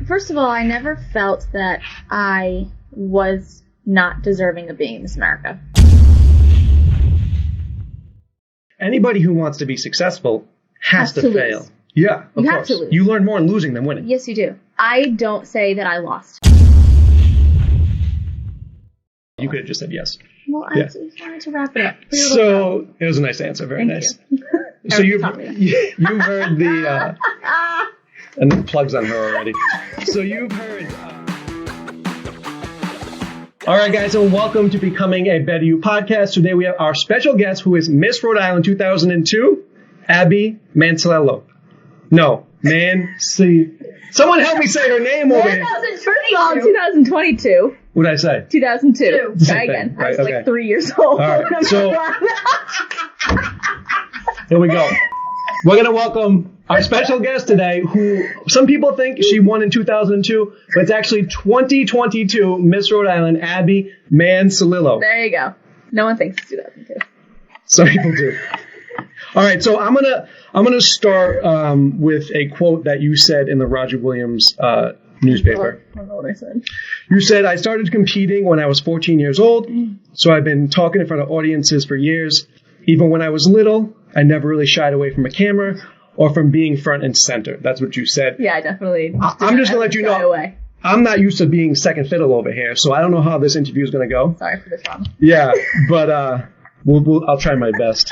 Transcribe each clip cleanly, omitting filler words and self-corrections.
First of all, I never felt that I was not deserving of being Miss America. Anybody who wants to be successful has to fail. Lose. Yeah, of you course. Have to lose. You learn more in losing than winning. Yes, you do. I don't say that I lost. You could have just said yes. Well, I just wanted to wrap it up. So, it was a nice answer. Very Thank nice. You. So you've heard the... and the plug's on her already. So you've heard... All right, guys, so welcome to Becoming a Better You podcast. Today we have our special guest, who is Miss Rhode Island 2002, Abby Mansolillo. No, Someone help me say her name over here. 2022. What did I say? 2002. Try again. Right, I was okay. like 3 years old. All right, so here we go. We're going to welcome our special guest today, who some people think she won in 2002, but it's actually 2022 Miss Rhode Island, Abby Mansolillo. There you go. No one thinks it's 2002. Some people do. All right, so I'm gonna start with a quote that you said in the Roger Williams newspaper. I don't know what I said. You said, "I started competing when I was 14 years old, so I've been talking in front of audiences for years. Even when I was little, I never really shied away from a camera or from being front and center." That's what you said. Yeah, I definitely. I'm just going to let you know, I'm not used to being second fiddle over here, so I don't know how this interview is going to go. Sorry for the trauma. Yeah, but I'll try my best.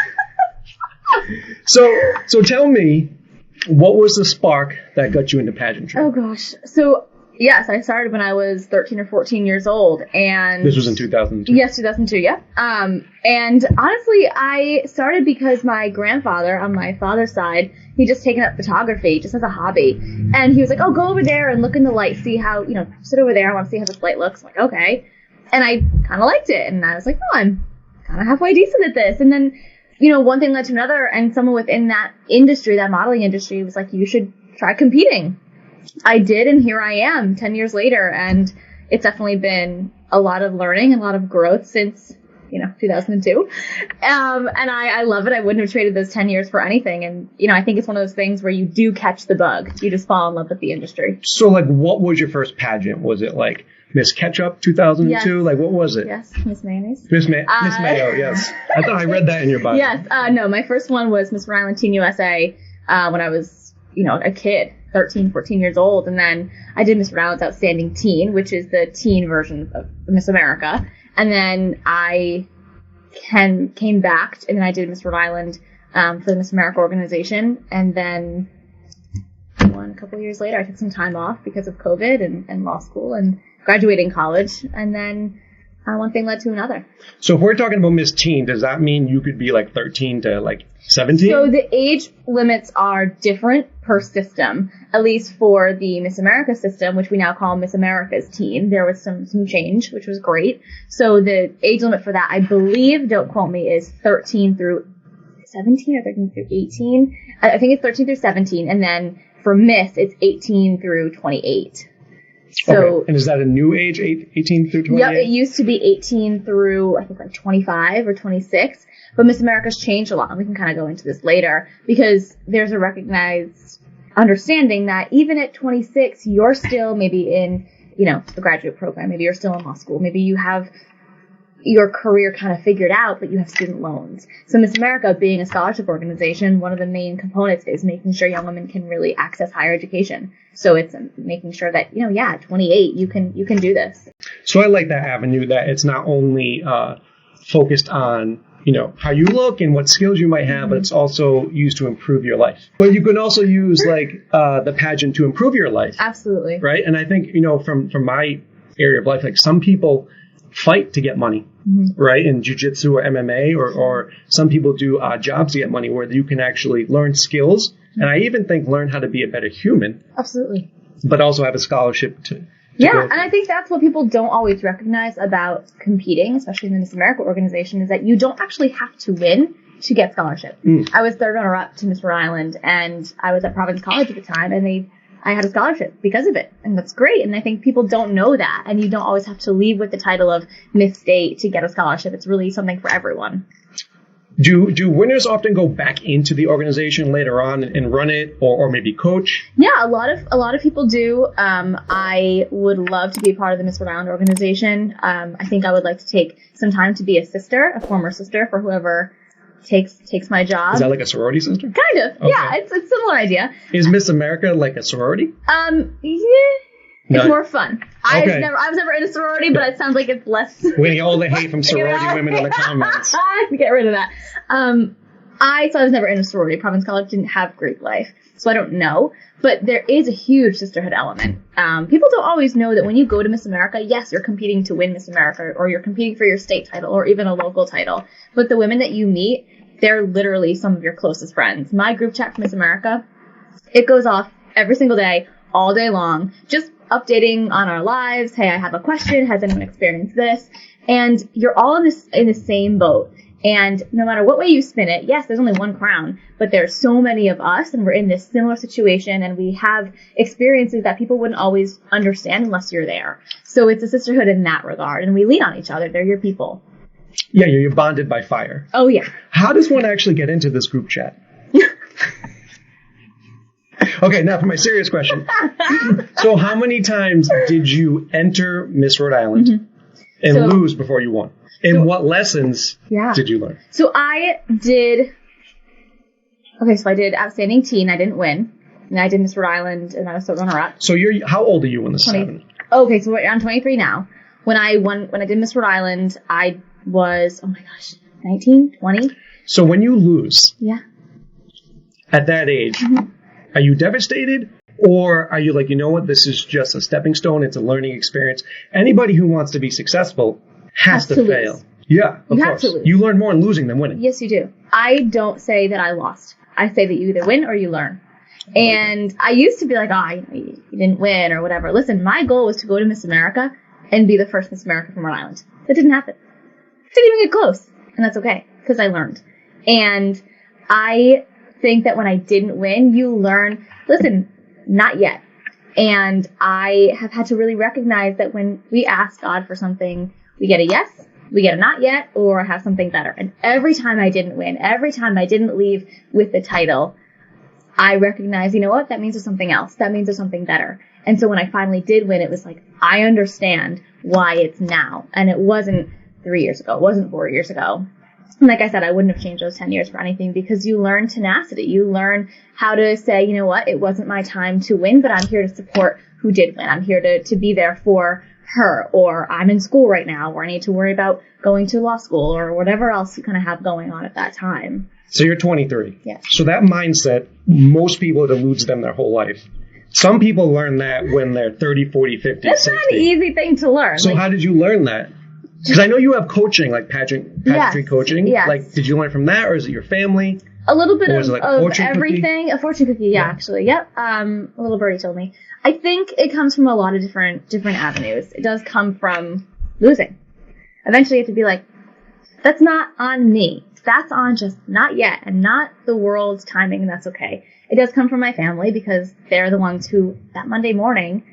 So tell me, what was the spark that got you into pageantry? Oh, gosh. So, yes, I started when I was 13 or 14 years old. And this was in 2002? Yes, 2002, yeah. And honestly, I started because my grandfather, on my father's side, he just taken up photography just as a hobby. And he was like, oh, go over there and look in the light, see how, sit over there. I want to see how this light looks. I'm like, okay. And I kind of liked it. And I was like, oh, I'm kind of halfway decent at this. And then, one thing led to another, and someone within that industry, that modeling industry, was like, you should try competing. I did, and here I am 10 years later, and it's definitely been a lot of learning and a lot of growth since, 2002. And I love it. I wouldn't have traded those 10 years for anything. And, I think it's one of those things where you do catch the bug. You just fall in love with the industry. So, what was your first pageant? Was it, Miss Ketchup 2002? Yes. What was it? Yes, Miss Mayonnaise. Miss Mayo, yes. I thought I read that in your bio. Yes. No, my first one was Miss Rhode Island Teen USA when I was, a kid, 13, 14 years old. And then I did Miss Rhode Island's Outstanding Teen, which is the teen version of Miss America. And then I came back, and then I did Miss Rhode Island for the Miss America organization. And then a couple of years later, I took some time off because of COVID and law school and graduating college, and then one thing led to another. So if we're talking about Miss Teen, does that mean you could be 13 to 17? So the age limits are different per system, at least for the Miss America system, which we now call Miss America's Teen. There was some change, which was great. So the age limit for that, I believe, don't quote me, is 13 through 17 or 13 through 18. I think it's 13 through 17, and then for Miss, it's 18 through 28. So, okay. And is that a new age, 18 through 28? Yep, it used to be 18 through, I think, 25 or 26. But Miss America's changed a lot, and we can kind of go into this later, because there's a recognized understanding that even at 26, you're still maybe in, the graduate program. Maybe you're still in law school. Maybe you have your career kind of figured out, but you have student loans. So Miss America, being a scholarship organization, one of the main components is making sure young women can really access higher education. So it's making sure that, at 28, you can do this. So I like that avenue, that it's not only focused on, how you look and what skills you might have, but it's also used to improve your life. But you can also use the pageant to improve your life. Absolutely. Right. And I think, from my area of life, some people fight to get money, right? In jiu-jitsu or MMA, or some people do jobs to get money, where you can actually learn skills. And I even think learn how to be a better human. Absolutely. But also have a scholarship to yeah, and I think that's what people don't always recognize about competing, especially in the Miss America organization, is that you don't actually have to win to get scholarship. I was third runner-up to Miss Rhode Island, and I was at Providence College at the time, and I had a scholarship because of it, and that's great. And I think people don't know that, and you don't always have to leave with the title of Miss State to get a scholarship. It's really something for everyone. Do winners often go back into the organization later on and run it, or maybe coach? Yeah, a lot of people do. I would love to be a part of the Miss Rhode Island organization. I think I would like to take some time to be a former sister for whoever takes my job. Is that like a sorority sister? Kind of. Okay. Yeah, it's a similar idea. Is Miss America like a sorority? Yeah. It's more fun. Okay. I was never in a sorority, but it sounds like it's less. We're gonna get all the hate from sorority women in the comments. Get rid of that. I was never in a sorority. Providence College didn't have Greek life, so I don't know. But there is a huge sisterhood element. People don't always know that when you go to Miss America, yes, you're competing to win Miss America, or you're competing for your state title, or even a local title. But the women that you meet, they're literally some of your closest friends. My group chat for Miss America, it goes off every single day, all day long, just updating on our lives. Hey, I have a question. Has anyone experienced this? And you're all in the same boat. And no matter what way you spin it, yes, there's only one crown, but there's so many of us, and we're in this similar situation, and we have experiences that people wouldn't always understand unless you're there. So it's a sisterhood in that regard, and we lean on each other. They're your people. Yeah, you're bonded by fire. Oh, yeah. How does one actually get into this group chat? Okay, now for my serious question. So how many times did you enter Miss Rhode Island and lose before you won? And what lessons did you learn? So I did Outstanding Teen. I didn't win. And I did Miss Rhode Island, and I was still runner-up. So how old are you when this happened? Okay, so I'm 23 now. When I did Miss Rhode Island, I was, 19, 20. So when you lose at that age, are you devastated? Or are you like, you know what, this is just a stepping stone, it's a learning experience. Anybody who wants to be successful has to fail. Lose. Yeah, of course. You learn more in losing than winning. Yes, you do. I don't say that I lost. I say that you either win or you learn. And I used to be like, you didn't win or whatever. Listen, my goal was to go to Miss America and be the first Miss America from Rhode Island. That didn't happen. Didn't even get close. And that's okay, because I learned. And I think that when I didn't win, you learn, listen, not yet. And I have had to really recognize that when we ask God for something, we get a yes, we get a not yet, or have something better. And every time I didn't win, every time I didn't leave with the title, I recognize, you know what, that means there's something else. That means there's something better. And so when I finally did win, it was like, I understand why it's now. And it wasn't 3 years ago. It wasn't 4 years ago. And like I said, I wouldn't have changed those 10 years for anything, because you learn tenacity. You learn how to say, you know what, it wasn't my time to win, but I'm here to support who did win. I'm here to be there for her, or I'm in school right now, or I need to worry about going to law school, or whatever else you kind of have going on at that time. So you're 23. Yeah. So that mindset, most people, it eludes them their whole life. Some people learn that when they're 30, 40, 50, That's 60. Not an easy thing to learn. So how did you learn that? Because I know you have coaching, like pageantry coaching. Yes. Like, did you learn from that, or is it your family? A little bit of everything. A fortune cookie, actually. Yep. A little birdie told me. I think it comes from a lot of different avenues. It does come from losing. Eventually you have to be like, that's not on me. That's on just not yet, and not the world's timing, and that's okay. It does come from my family, because they're the ones who, that Monday morning,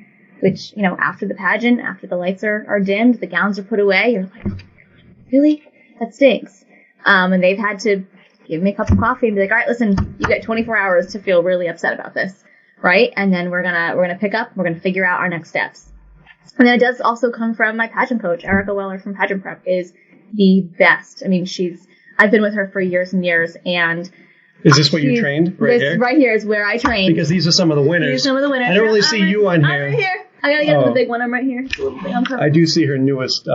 which, you know, after the pageant, after the lights are dimmed, the gowns are put away, you're like, really? That stinks. And they've had to give me a cup of coffee and be like, all right, listen, you got 24 hours to feel really upset about this, right? And then we're gonna pick up, we're gonna figure out our next steps. And then it does also come from my pageant coach, Erica Weller from Pageant Prep, is the best. I mean, I've been with her for years and years, and is this what you trained right here? This right here is where I trained. Because these are some of the winners. These are some of the winners. I don't really see you on here. I'm right here. I gotta get the big one. I'm right here. It's a little thing on cover. I do see her newest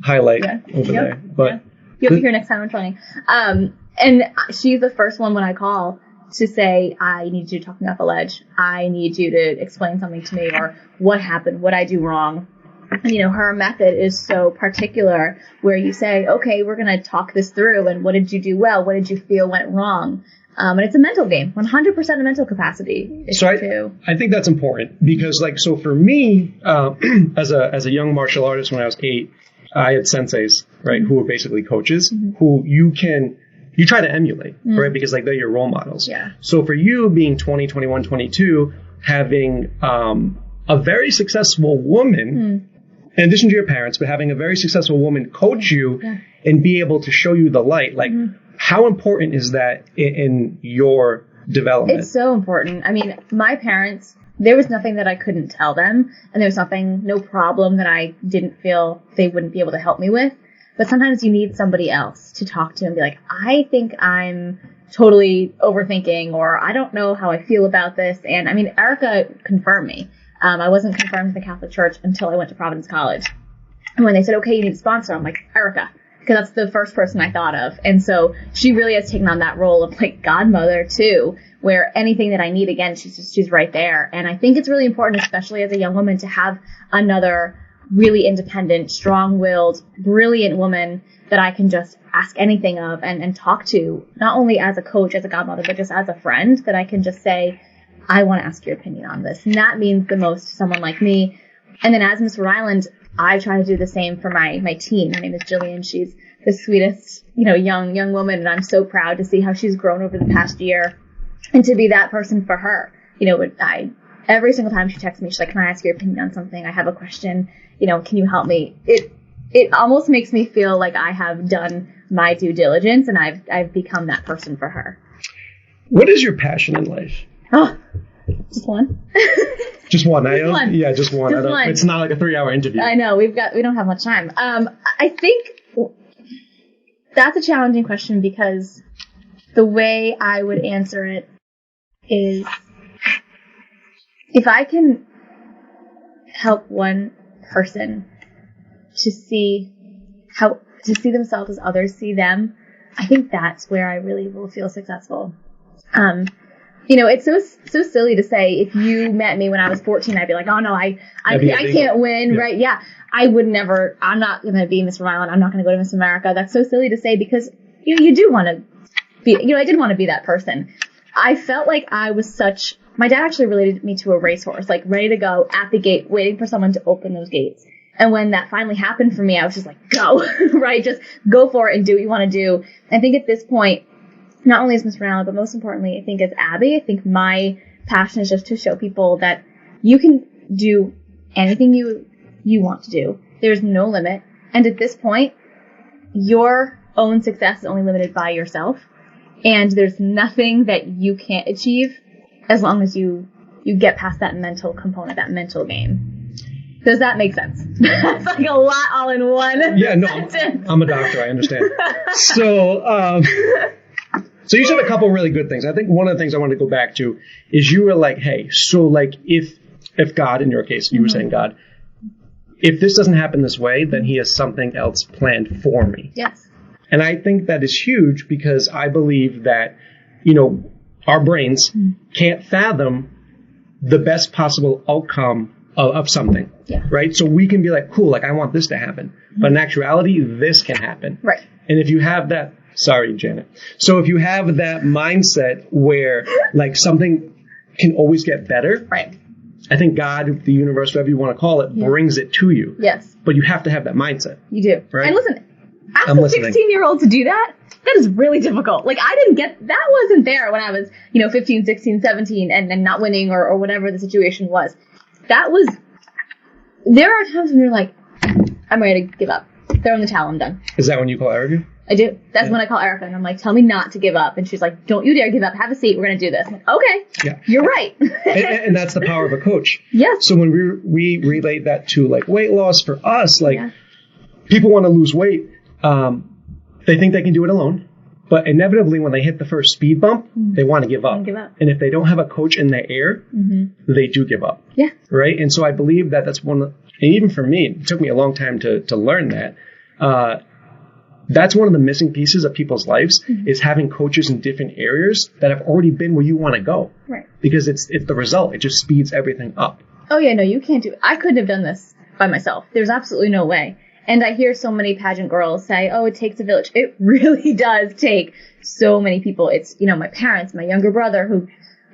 highlight over there. But you'll be here next time I'm trying. And she's the first one when I call to say, I need you to talk me off a ledge. I need you to explain something to me, or what happened, what I do wrong. And, you know, her method is so particular, where you say, okay, we're going to talk this through, and what did you do well? What did you feel went wrong? And it's a mental game, 100% of mental capacity. So I think that's important, because, like, so for me, as a young martial artist when I was 8, I had senseis, right, who were basically coaches, who you try to emulate, right, because, like, they're your role models. Yeah. So for you being 20, 21, 22, having a very successful woman in addition to your parents, but having a very successful woman coach you and be able to show you the light, like how important is that in your development? It's so important. I mean, my parents, there was nothing that I couldn't tell them, and there was no problem that I didn't feel they wouldn't be able to help me with. But sometimes you need somebody else to talk to and be like, I think I'm totally overthinking, or I don't know how I feel about this. And I mean, Erica confirmed me. I wasn't confirmed in the Catholic Church until I went to Providence College. And when they said, okay, you need a sponsor, I'm like, Erica, because that's the first person I thought of. And so she really has taken on that role of like godmother too, where anything that I need, again, she's right there. And I think it's really important, especially as a young woman, to have another really independent, strong-willed, brilliant woman that I can just ask anything of and talk to, not only as a coach, as a godmother, but just as a friend, that I can just say, I want to ask your opinion on this. And that means the most to someone like me. And then as Miss Rhode Island, I try to do the same for my team. Her name is Jillian. She's the sweetest, young woman, and I'm so proud to see how she's grown over the past year and to be that person for her. Every single time she texts me, she's like, can I ask your opinion on something? I have a question. Can you help me? It almost makes me feel like I have done my due diligence and I've become that person for her. What is your passion in life? Oh, just one. Just one. Yeah, just one. Just one. It's not like a 3-hour interview. I know we don't have much time. I think that's a challenging question because the way I would answer it is, if I can help one person to see themselves as others see them, I think that's where I really will feel successful. It's so silly to say, if you met me when I was 14, I'd be like, oh no, I can't win, right? Yeah. I would never, I'm not going to be Miss Rhode Island. I'm not going to go to Miss America. That's so silly to say because you do want to be, I did want to be that person. I felt like I was my dad actually related me to a racehorse, like ready to go at the gate, waiting for someone to open those gates. And when that finally happened for me, I was just like, go, right? Just go for it and do what you want to do. I think at this point, not only as Miss Rhode Island, but most importantly, I think as Abby, I think my passion is just to show people that you can do anything you want to do. There's no limit. And at this point, your own success is only limited by yourself. And there's nothing that you can't achieve as long as you get past that mental component, that mental game. Does that make sense? That's like a lot all in one. Yeah, no, I'm a doctor. I understand. So you said a couple really good things. I think one of the things I want to go back to is you were like, hey, so like if God, in your case, you were saying God, if this doesn't happen this way, then he has something else planned for me. Yes. And I think that is huge because I believe that, our brains can't fathom the best possible outcome of something. Yeah. Right? So we can be like, cool, like I want this to happen. But in actuality, this can happen. Right. And if you have that, sorry, Janet. So if you have that mindset where like something can always get better. Right. I think God, the universe, whatever you want to call it, brings it to you. Yes. But you have to have that mindset. You do. Right? And listen, ask a 16-year-old to do that. That is really difficult. Like, that wasn't there when I was, 15, 16, 17 and not winning or whatever the situation was. There are times when you're like, I'm ready to give up. Throw in the towel, I'm done. Is that when you call Erica? I do. That's when I call Erica and I'm like, tell me not to give up. And she's like, don't you dare give up. Have a seat. We're going to do this. I'm like, okay. Yeah. You're right. and that's the power of a coach. Yes. So when we relate that to like weight loss for us, like people want to lose weight. They think they can do it alone. But inevitably, when they hit the first speed bump, they want to give up. And if they don't have a coach in their ear, they do give up. Yeah. Right? And so I believe that that's one of, and even for me, it took me a long time to learn that. That's one of the missing pieces of people's lives is having coaches in different areas that have already been where you want to go. Right. Because it's the result. It just speeds everything up. Oh, yeah, no, you can't do it. I couldn't have done this by myself. There's absolutely no way. And I hear so many pageant girls say, oh, it takes a village. It really does take so many people. It's, my parents, my younger brother, who,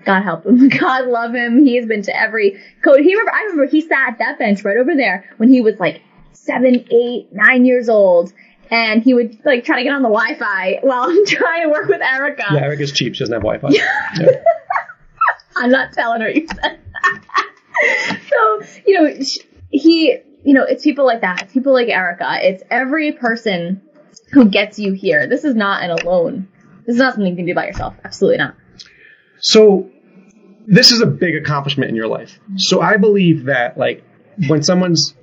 God help him, God love him. He has been to every coach. I remember he sat at that bench right over there when he was like 7, 8, 9 years old. And he would like try to get on the Wi-Fi while I'm trying to work with Erica. Yeah, Erica's cheap. She doesn't have Wi-Fi. Yeah. I'm not telling her you said that. So, it's people like that. It's people like Erica. It's every person who gets you here. This is not an alone. This is not something you can do by yourself. Absolutely not. So this is a big accomplishment in your life. So I believe that, like, when someone's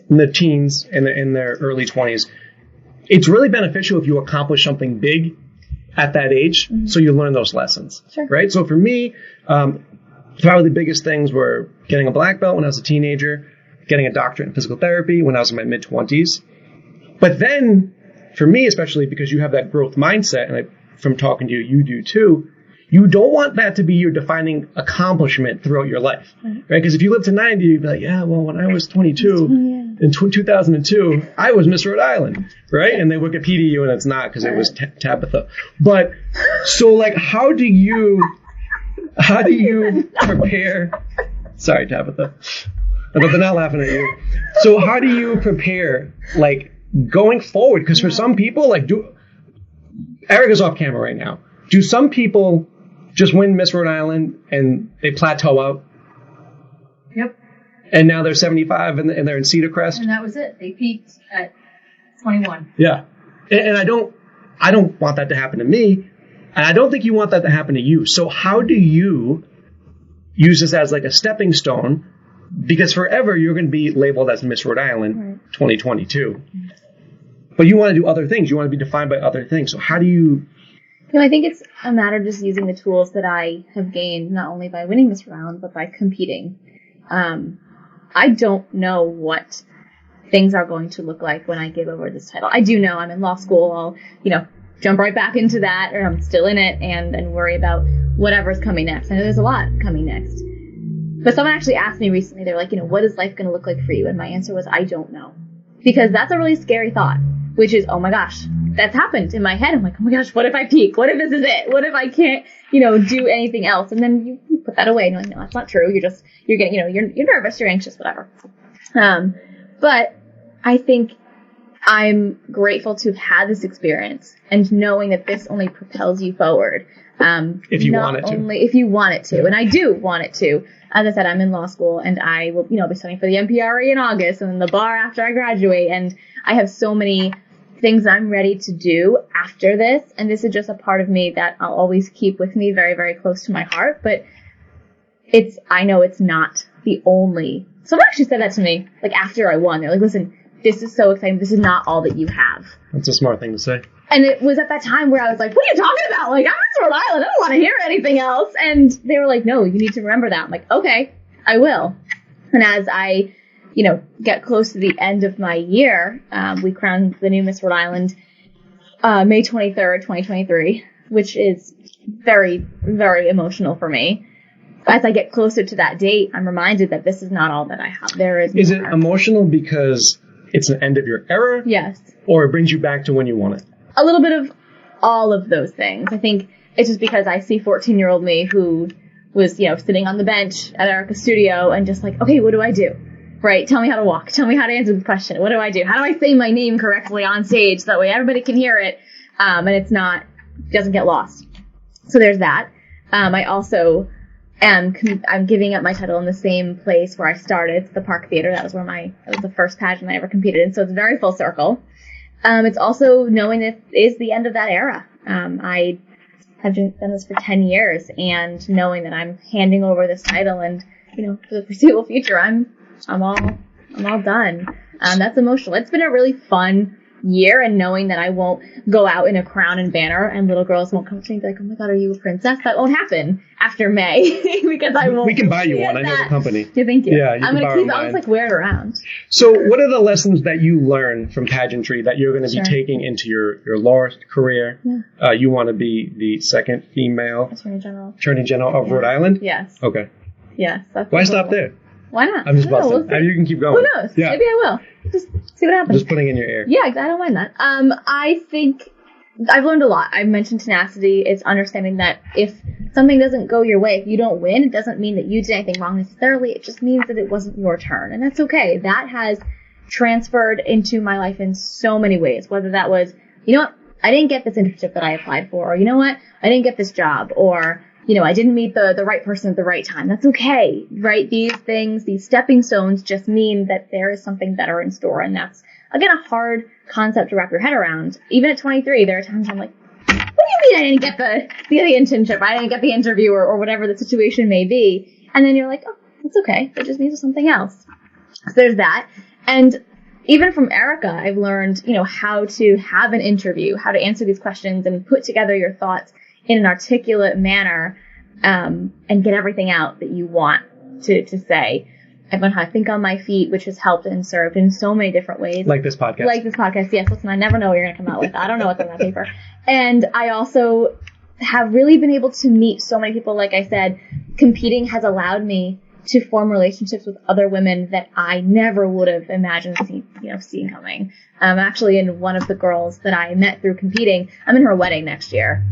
in the teens and in their early 20s, it's really beneficial if you accomplish something big at that age, so you learn those lessons, right? So for me, probably the biggest things were getting a black belt when I was a teenager, getting a doctorate in physical therapy when I was in my mid-20s. But then, for me, especially because you have that growth mindset, and from talking to you, you do too, you don't want that to be your defining accomplishment throughout your life, right? Because if you live to 90, you'd be like, yeah, well, when I was 22, in 2002, I was Miss Rhode Island, right? And they Wikipedia you, and it's not, because it was Tabitha. But, so, like, how do you prepare? Sorry, Tabitha. But they're not laughing at you. So how do you prepare, like, going forward? Because for some people, like, Erica's off camera right now. Do some people just win Miss Rhode Island and they plateau out? Yep. And now they're 75 and they're in Cedar Crest? And that was it. They peaked at 21. Yeah. And I don't want that to happen to me. And I don't think you want that to happen to you. So how do you use this as like a stepping stone? Because forever you're going to be labeled as Miss Rhode Island 2022. But you want to do other things. You want to be defined by other things. So how do you... I think it's a matter of just using the tools that I have gained, not only by winning this round, but by competing. I don't know what things are going to look like when I give over this title. I do know I'm in law school. I'll, jump right back into that, or I'm still in it, and worry about whatever's coming next. I know there's a lot coming next. But someone actually asked me recently, they're like, what is life going to look like for you? And my answer was, I don't know. Because that's a really scary thought, which is, oh my gosh, that's happened in my head. I'm like, oh my gosh, what if I peak? What if this is it? What if I can't, do anything else? And then you put that away and you're like, no, that's not true. You're getting, you're nervous, you're anxious, whatever. But I think I'm grateful to have had this experience and knowing that this only propels you forward. If you want it to. If you want it to. And I do want it to. As I said, I'm in law school and I will, be studying for the MPRE in August and the bar after I graduate. And I have so many things I'm ready to do after this. And this is just a part of me that I'll always keep with me very, very close to my heart. But I know it's not the only. Someone actually said that to me, like after I won. They're like, listen, this is so exciting. This is not all that you have. That's a smart thing to say. And it was at that time where I was like, what are you talking about? Like, I'm in Rhode Island. I don't want to hear anything else. And they were like, no, you need to remember that. I'm like, okay, I will. And as I, get close to the end of my year, we crowned the new Miss Rhode Island, May 23rd, 2023, which is very, very emotional for me. As I get closer to that date, I'm reminded that this is not all that I have. There is more. Is it emotional because it's an end of your era? Yes. Or it brings you back to when you want it? A little bit of all of those things. I think it's just because I see 14-year-old me who was, sitting on the bench at Erica's studio and just like, okay, what do I do? Right? Tell me how to walk. Tell me how to answer the question. What do I do? How do I say my name correctly on stage so that way everybody can hear it, and doesn't get lost. So there's that. I also I'm giving up my title in the same place where I started. It's the Park Theater. That was the first pageant I ever competed in. So it's very full circle. It's also knowing it is the end of that era. I have done this for 10 years and knowing that I'm handing over this title and, for the foreseeable future, I'm all done. That's emotional. It's been a really fun year and knowing that I won't go out in a crown and banner and little girls won't come to me and be like, oh my God, are you a princess? That won't happen after May because I won't. We can buy you one. I know the company. Yeah, thank you. Yeah, I'll just like wear it around. So what are the lessons that you learn from pageantry that you're going to be taking into your law career? Yeah. You want to be the second female Attorney General of Rhode Island? Yes. Okay. Yes. Why stop there? Why not? I'm just busting. You can keep going. Who knows? Yeah. Maybe I will. Just see what happens. Just putting in your ear. Yeah, I don't mind that. I think I've learned a lot. I've mentioned tenacity. It's understanding that if something doesn't go your way, if you don't win, it doesn't mean that you did anything wrong necessarily. It just means that it wasn't your turn. And that's okay. That has transferred into my life in so many ways. Whether that was, I didn't get this internship that I applied for, or I didn't get this job, or, I didn't meet the right person at the right time. That's okay, right? These things, these stepping stones just mean that there is something better in store. And that's, again, a hard concept to wrap your head around. Even at 23, there are times I'm like, what do you mean I didn't get the internship? I didn't get the interview or whatever the situation may be. And then you're like, oh, that's okay. That just means there's something else. So there's that. And even from Erica, I've learned, how to have an interview, how to answer these questions and put together your thoughts in an articulate manner, and get everything out that you want to say. I've learned how to think on my feet, which has helped and served in so many different ways. Like this podcast. Yes. Listen, I never know what you're going to come out with. I don't know what's on that paper. And I also have really been able to meet so many people. Like I said, competing has allowed me to form relationships with other women that I never would have imagined seeing coming. Actually, in one of the girls that I met through competing, I'm in her wedding next year.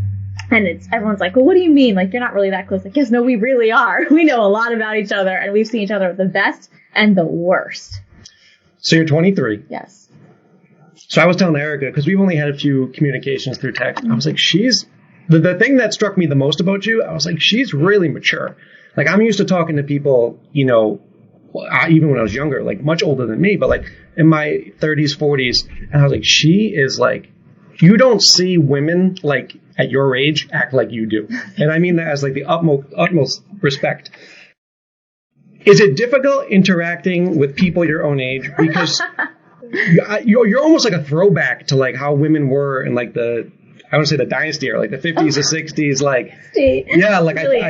And everyone's like, well, what do you mean? Like, you're not really that close. Like, yes, no, we really are. We know a lot about each other, and we've seen each other at the best and the worst. So you're 23. Yes. So I was telling Erica, because we've only had a few communications through text, I was like, the thing that struck me the most about you, I was like, she's really mature. Like, I'm used to talking to people, even when I was younger, like much older than me, but like in my 30s, 40s, and I was like, she is like, you don't see women like at your age act like you do. And I mean that as like the utmost respect. Is it difficult interacting with people your own age? Because you're almost like a throwback to like how women were in like I want to say the dynasty or like the 50s or 60s. Like, yeah, like really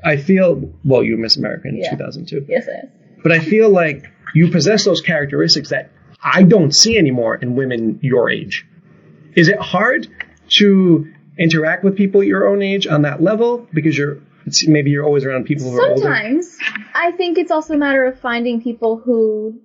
I feel, well, you were Miss America in 2002. Yes, it is. But I feel like you possess those characteristics that I don't see anymore in women your age. Is it hard to interact with people your own age on that level? Because maybe you're always around people who are older. Sometimes. I think it's also a matter of finding people who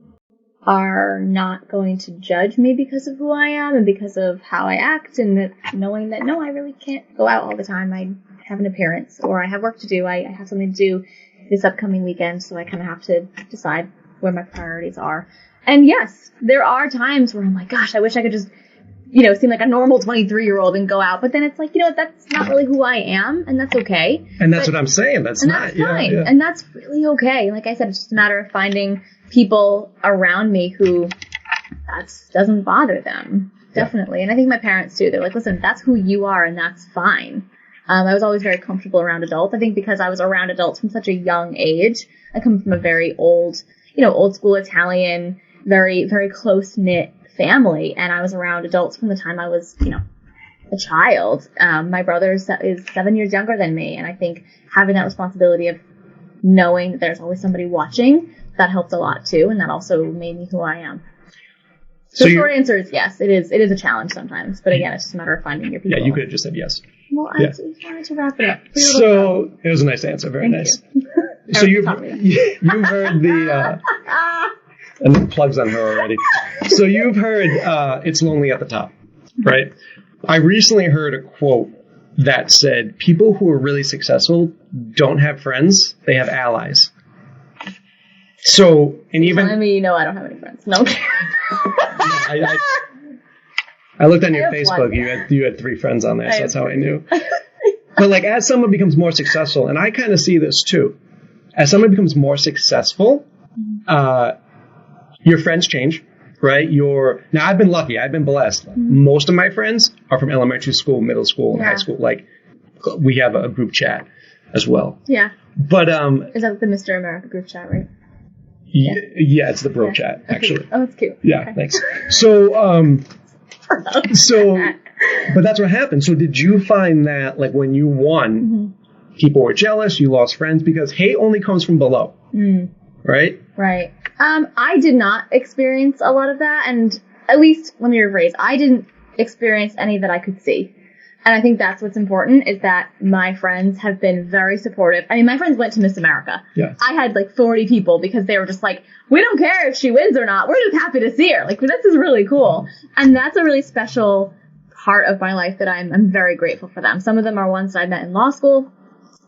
are not going to judge me because of who I am and because of how I act, and that knowing that, no, I really can't go out all the time. I have an appearance, or I have work to do. I have something to do this upcoming weekend, so I kind of have to decide where my priorities are. And yes, there are times where I'm like, gosh, I wish I could just seem like a normal 23-year-old and go out. But then it's like, that's not really who I am, and that's okay. And that's what I'm saying. That's fine. Yeah. And that's really okay. Like I said, it's just a matter of finding people around me who that doesn't bother them. Definitely. Yeah. And I think my parents too. They're like, listen, that's who you are, and that's fine. I was always very comfortable around adults. I think because I was around adults from such a young age. I come from a very old school Italian, very, very close-knit family, and I was around adults from the time I was, a child. My brother is 7 years younger than me, and I think having that responsibility of knowing that there's always somebody watching, that helped a lot too, and that also made me who I am. So the short answer is yes, it is a challenge sometimes, but again, it's just a matter of finding your people. Yeah, you could have just said yes. Well, I wanted to wrap it up. So it was a nice answer, very nice. So you've heard the and the plugs on her already. So you've heard "It's Lonely at the Top," right? I recently heard a quote that said, "People who are really successful don't have friends; they have allies." So, and even I don't have any friends. No. I looked on your Facebook. You had 3 friends on there, so that's how I knew. But like, as someone becomes more successful, and I kind of see this too, as someone becomes more successful, your friends change, right? Now I've been lucky. I've been blessed. Mm-hmm. Most of my friends are from elementary school, middle school, and high school. Like, we have a group chat as well. Yeah. But is that the Mr. America group chat, right? Yeah, it's the bro chat, actually. Oh, that's cute. Yeah, okay. Thanks. But that's what happened. So did you find that, like, when you won, people were jealous, you lost friends? Because hate only comes from below, right? Right. I did not experience a lot of that, and at least, let me rephrase, I didn't experience any that I could see. And I think that's what's important, is that my friends have been very supportive. I mean, my friends went to Miss America. Yeah. I had like 40 people because they were just like, we don't care if she wins or not. We're just happy to see her. Like, this is really cool. And that's a really special part of my life that I'm very grateful for them. Some of them are ones that I met in law school.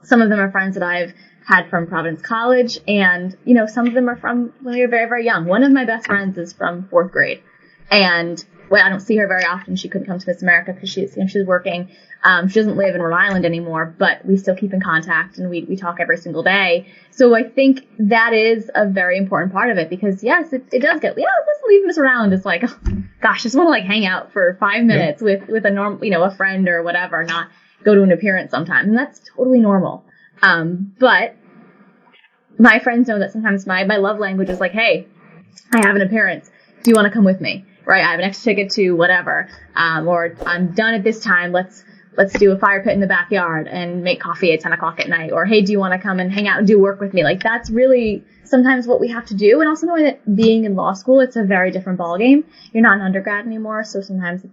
Some of them are friends that I've had from Providence College. And, some of them are from when we were very, very young. One of my best friends is from 4th grade. And I don't see her very often. She couldn't come to Miss America because she's working. She doesn't live in Rhode Island anymore, but we still keep in contact and we talk every single day. So I think that is a very important part of it because yes, it does get, let's leave Miss Rhode Island. It's like, oh, gosh, just want to like hang out for 5 minutes with a normal, a friend or whatever, not go to an appearance sometimes. And that's totally normal. But my friends know that sometimes my love language is like, hey, I have an appearance. Do you want to come with me? Right, I have an extra ticket to whatever, or I'm done at this time. Let's do a fire pit in the backyard and make coffee at 10 o'clock at night. Or hey, do you want to come and hang out and do work with me? Like that's really sometimes what we have to do. And also knowing that being in law school, it's a very different ballgame. You're not an undergrad anymore, so sometimes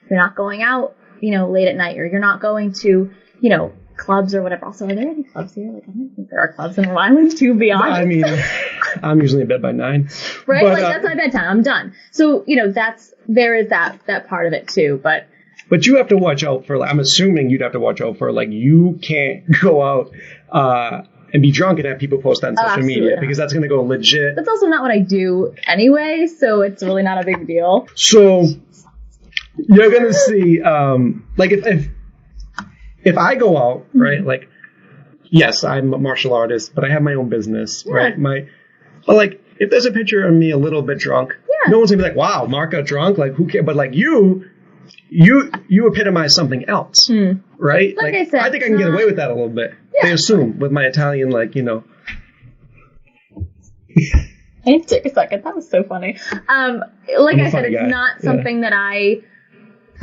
you're not going out, late at night, or you're not going to, clubs or whatever. Also, are there any clubs here? Like I don't think there are clubs in Rhode Island, to be honest. I mean, I'm usually in bed by 9. Right? But, that's my bedtime. I'm done. So, there is that part of it too. But you have to watch out for, I'm assuming you'd have to watch out for, you can't go out and be drunk and have people post that on social media because that's going to go legit. That's also not what I do anyway, so it's really not a big deal. So you're going to see, if I go out, right, yes, I'm a martial artist, but I have my own business, right? But if there's a picture of me a little bit drunk, no one's gonna be like, wow, Marc got drunk, who cares? But you epitomize something else, right? Like I said, I think I can get away with that a little bit. Yeah. They assume with my Italian, I need to take a second. That was so funny. Like I said, it's not something that I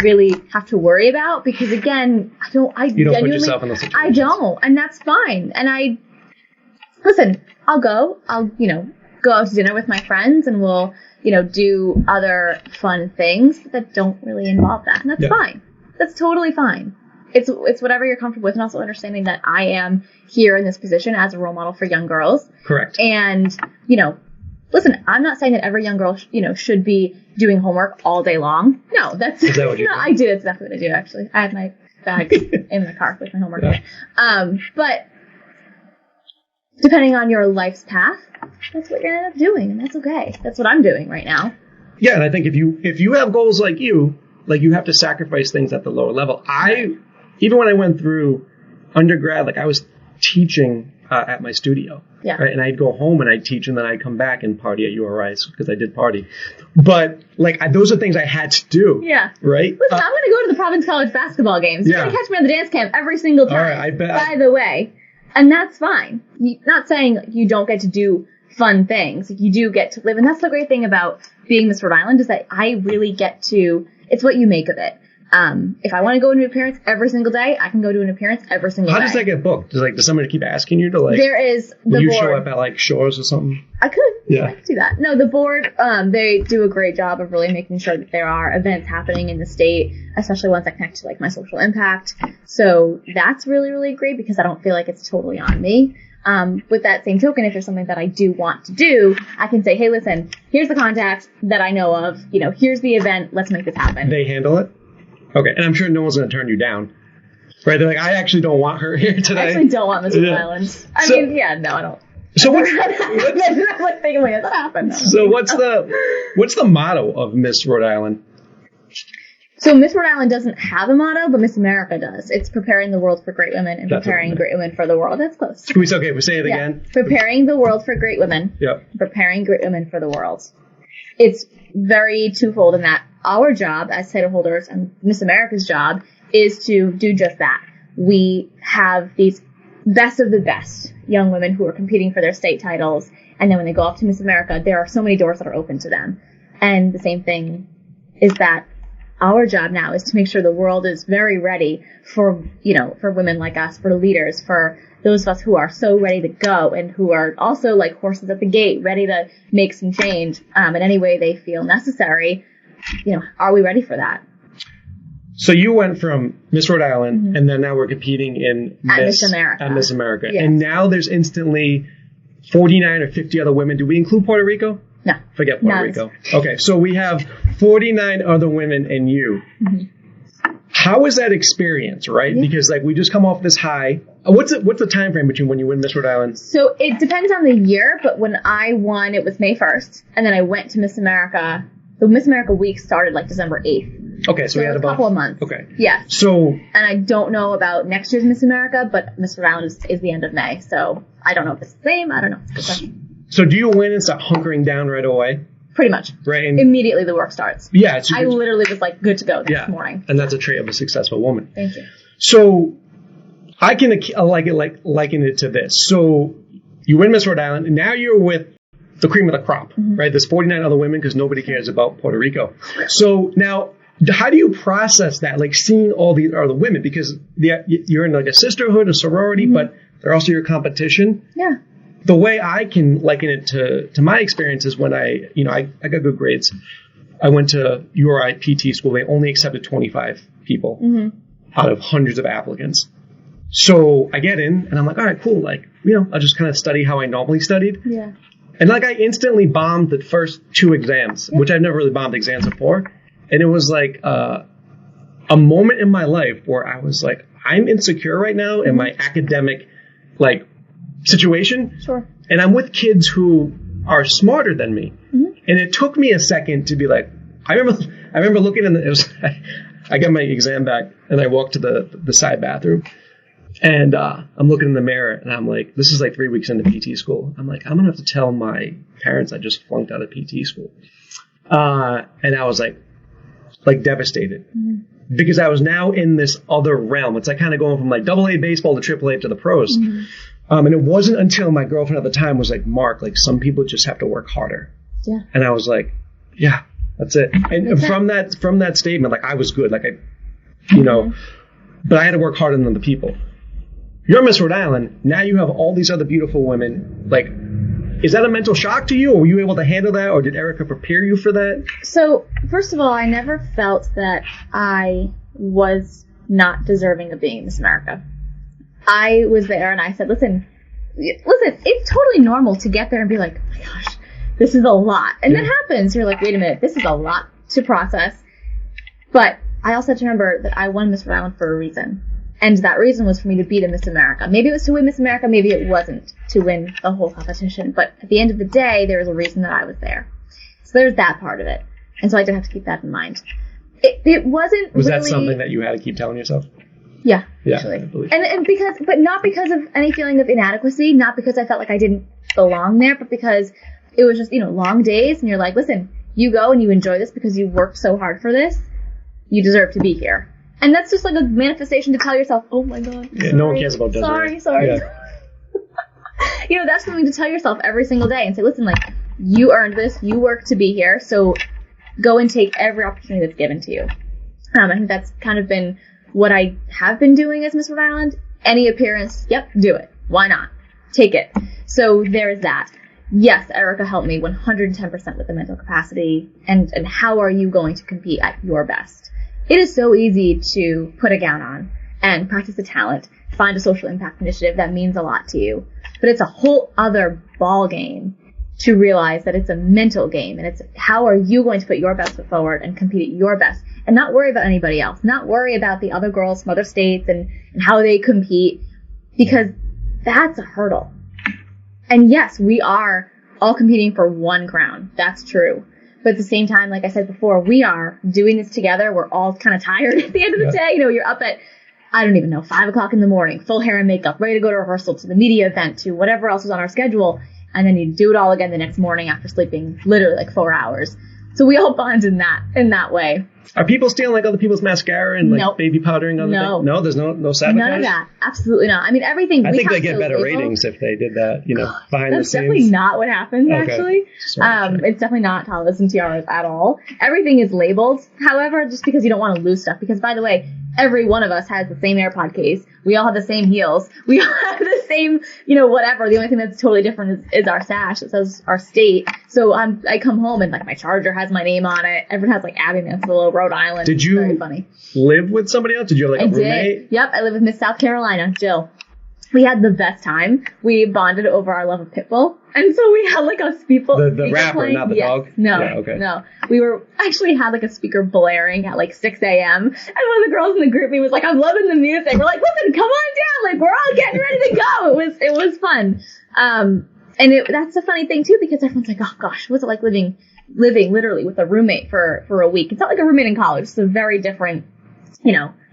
really have to worry about because again, you don't put yourself in those situations. I don't, and that's fine. And I'll go out to dinner with my friends and we'll, do other fun things that don't really involve that. And that's fine. That's totally fine. It's whatever you're comfortable with, and also understanding that I am here in this position as a role model for young girls. Correct. And, listen, I'm not saying that every young girl, should be doing homework all day long. No, that's Is that what you do? I do. That's exactly what I do, actually. I have my bag in the car with my homework. Yeah. But depending on your life's path, that's what you're going to end up doing, and that's okay. That's what I'm doing right now. Yeah, and I think if you have goals like you have to sacrifice things at the lower level. Even when I went through undergrad, I was teaching at my studio. Yeah. Right? And I'd go home and I'd teach and then I'd come back and party at URIs because I did party. But those are things I had to do. Yeah. Right? Listen, I'm going to go to the Providence College basketball games. You're going to catch me on the dance camp every single time. All right, I bet. By the way. And that's fine. Not saying you don't get to do fun things. You do get to live. And that's the great thing about being Miss Rhode Island is that I really get to, it's what you make of it. If I want to go to an appearance every single day, I can go to an appearance every single day. How does that get booked? Does somebody keep asking you to There is the will you board. show up at shores or something? I could. Yeah. I could do that. No, the board, they do a great job of really making sure that there are events happening in the state, especially ones that connect to my social impact. So that's really, really great because I don't feel like it's totally on me. With that same token, if there's something that I do want to do, I can say, hey, listen, here's the contact that I know of. Here's the event. Let's make this happen. They handle it? Okay, and I'm sure no one's going to turn you down. Right? They're like, I actually don't want her here today. I actually don't want Miss Rhode Island. I don't. So what's that happened. So what's the motto of Miss Rhode Island? So Miss Rhode Island doesn't have a motto, but Miss America does. It's preparing the world for great women and preparing great women for the world. That's close. We say it again. Preparing the world for great women. Yep. Preparing great women for the world. It's very twofold in that our job as title holders and Miss America's job is to do just that. We have these best of the best young women who are competing for their state titles, and then when they go off to Miss America, there are so many doors that are open to them. And the same thing is that our job now is to make sure the world is very ready for women like us, for leaders, for those of us who are so ready to go and who are also like horses at the gate, ready to make some change in any way they feel necessary. Are we ready for that? So you went from Miss Rhode Island, and then now we're competing in Miss America. At Miss America. Yes. And now there's instantly 49 or 50 other women. Do we include Puerto Rico? No. Forget Puerto Rico. Okay, so we have 49 other women and you. Mm-hmm. How was that experience, right? Yeah. Because we just come off this high. What's the time frame between when you win Miss Rhode Island? So it depends on the year, but when I won, it was May 1st, and then I went to Miss America the Miss America week started like December 8th. Okay, so we had a couple of months. Okay. Yes. So. And I don't know about next year's Miss America, but Miss Rhode Island is the end of May. So I don't know if it's the same. I don't know. It's a good question. So do you win and start hunkering down right away? Pretty much. Right. And immediately the work starts. Yeah. I literally was like good to go next morning. And that's a trait of a successful woman. Thank you. So I can liken it to this. So you win Miss Rhode Island, and now you're with the cream of the crop, right? There's 49 other women because nobody cares about Puerto Rico. So now, how do you process that, like seeing all these other women? Because you're in like a sisterhood, a sorority, but they're also your competition. Yeah. The way I can liken it to my experience is when I got good grades. I went to URI PT school. They only accepted 25 people out of hundreds of applicants. So I get in and I'm like, all right, cool. Like, I'll just kind of study how I normally studied. Yeah. And like I instantly bombed the first 2 exams, which I've never really bombed exams before. And it was like a moment in my life where I was like, I'm insecure right now in my academic like situation. Sure. And I'm with kids who are smarter than me. And it took me a second to be like, I remember looking in I got my exam back and I walked to the side bathroom. And I'm looking in the mirror, and I'm like, this is like 3 weeks into PT school. I'm like, I'm going to have to tell my parents I just flunked out of PT school. And I was like devastated. Because I was now in this other realm. It's like kind of going from like AA baseball to AAA to the pros. And it wasn't until my girlfriend at the time was like, Marc, like some people just have to work harder. Yeah. And I was like, yeah, that's it. And from that statement, like I was good. Like but I had to work harder than the people. You're Miss Rhode Island. Now you have all these other beautiful women. Like, is that a mental shock to you, or were you able to handle that, or did Erica prepare you for that? So, first of all, I never felt that I was not deserving of being Miss America. I was there and I said, listen, it's totally normal to get there and be like, oh my gosh, this is a lot. And that happens. You're like, wait a minute, this is a lot to process. But I also have to remember that I won Miss Rhode Island for a reason. And that reason was for me to beat a Miss America. Maybe it was to win Miss America, maybe it wasn't to win the whole competition. But at the end of the day, there was a reason that I was there. So there's that part of it. And so I did have to keep that in mind. It wasn't Was really... that something that you had to keep telling yourself? Yeah, Yeah, actually. I believe. But not because of any feeling of inadequacy, not because I felt like I didn't belong there, but because it was just, long days, and you're like, listen, you go and you enjoy this because you worked so hard for this. You deserve to be here. And that's just like a manifestation to tell yourself, oh my God. Yeah, no one cares about Desiree. Sorry. Yeah. That's something to tell yourself every single day and say, listen, like, you earned this, you worked to be here, so go and take every opportunity that's given to you. I think that's kind of been what I have been doing as Miss Rhode Island. Any appearance, yep, do it. Why not? Take it. So there's that. Yes, Erica helped me 110% with the mental capacity and how are you going to compete at your best. It is so easy to put a gown on and practice a talent, find a social impact initiative that means a lot to you. But it's a whole other ball game to realize that it's a mental game, and it's how are you going to put your best foot forward and compete at your best and not worry about anybody else, not worry about the other girls from other states and how they compete, because that's a hurdle. And yes, we are all competing for one crown. That's true. But at the same time, like I said before, we are doing this together. We're all kind of tired at the end of the day. You're up at, 5 o'clock in the morning, full hair and makeup, ready to go to rehearsal, to the media event, to whatever else is on our schedule. And then you do it all again the next morning after sleeping literally like 4 hours. So we all bond in that way. Are people stealing like other people's mascara and like Nope. baby powdering on the thing? No, there's no sabotage? None of that. Absolutely not. I mean, everything. I we think have they get to better label. ratings if they did that, behind the That's scenes. definitely not what happens, Okay. actually. Just wanted to check. It's definitely not talis and tiaras at all. Everything is labeled. However, just because you don't want to lose stuff. Because, by the way, every one of us has the same AirPod case. We all have the same heels. We all have the same, whatever. The only thing that's totally different is our sash. It says our state. So I come home and, like, my charger has my name on it. Everyone has, like, Abby Mansolillo, Rhode Island. Did you Very funny. live with somebody else?Id you have like a roommate? Did. Yep, I live with Miss South Carolina, Jill. We had the best time. We bonded over our love of Pitbull. And so we had like a speaker. The rapper, playing. not the Yes. dog? No, Yeah, okay. no. We actually had like a speaker blaring at like 6 a.m. And one of the girls in the group was like, I'm loving the music. We're like, listen, come on down. Like, we're all getting ready to go. It was fun. And that's the funny thing too, because everyone's like, oh gosh, what's it like living literally with a roommate for a week? It's not like a roommate in college. It's a very different,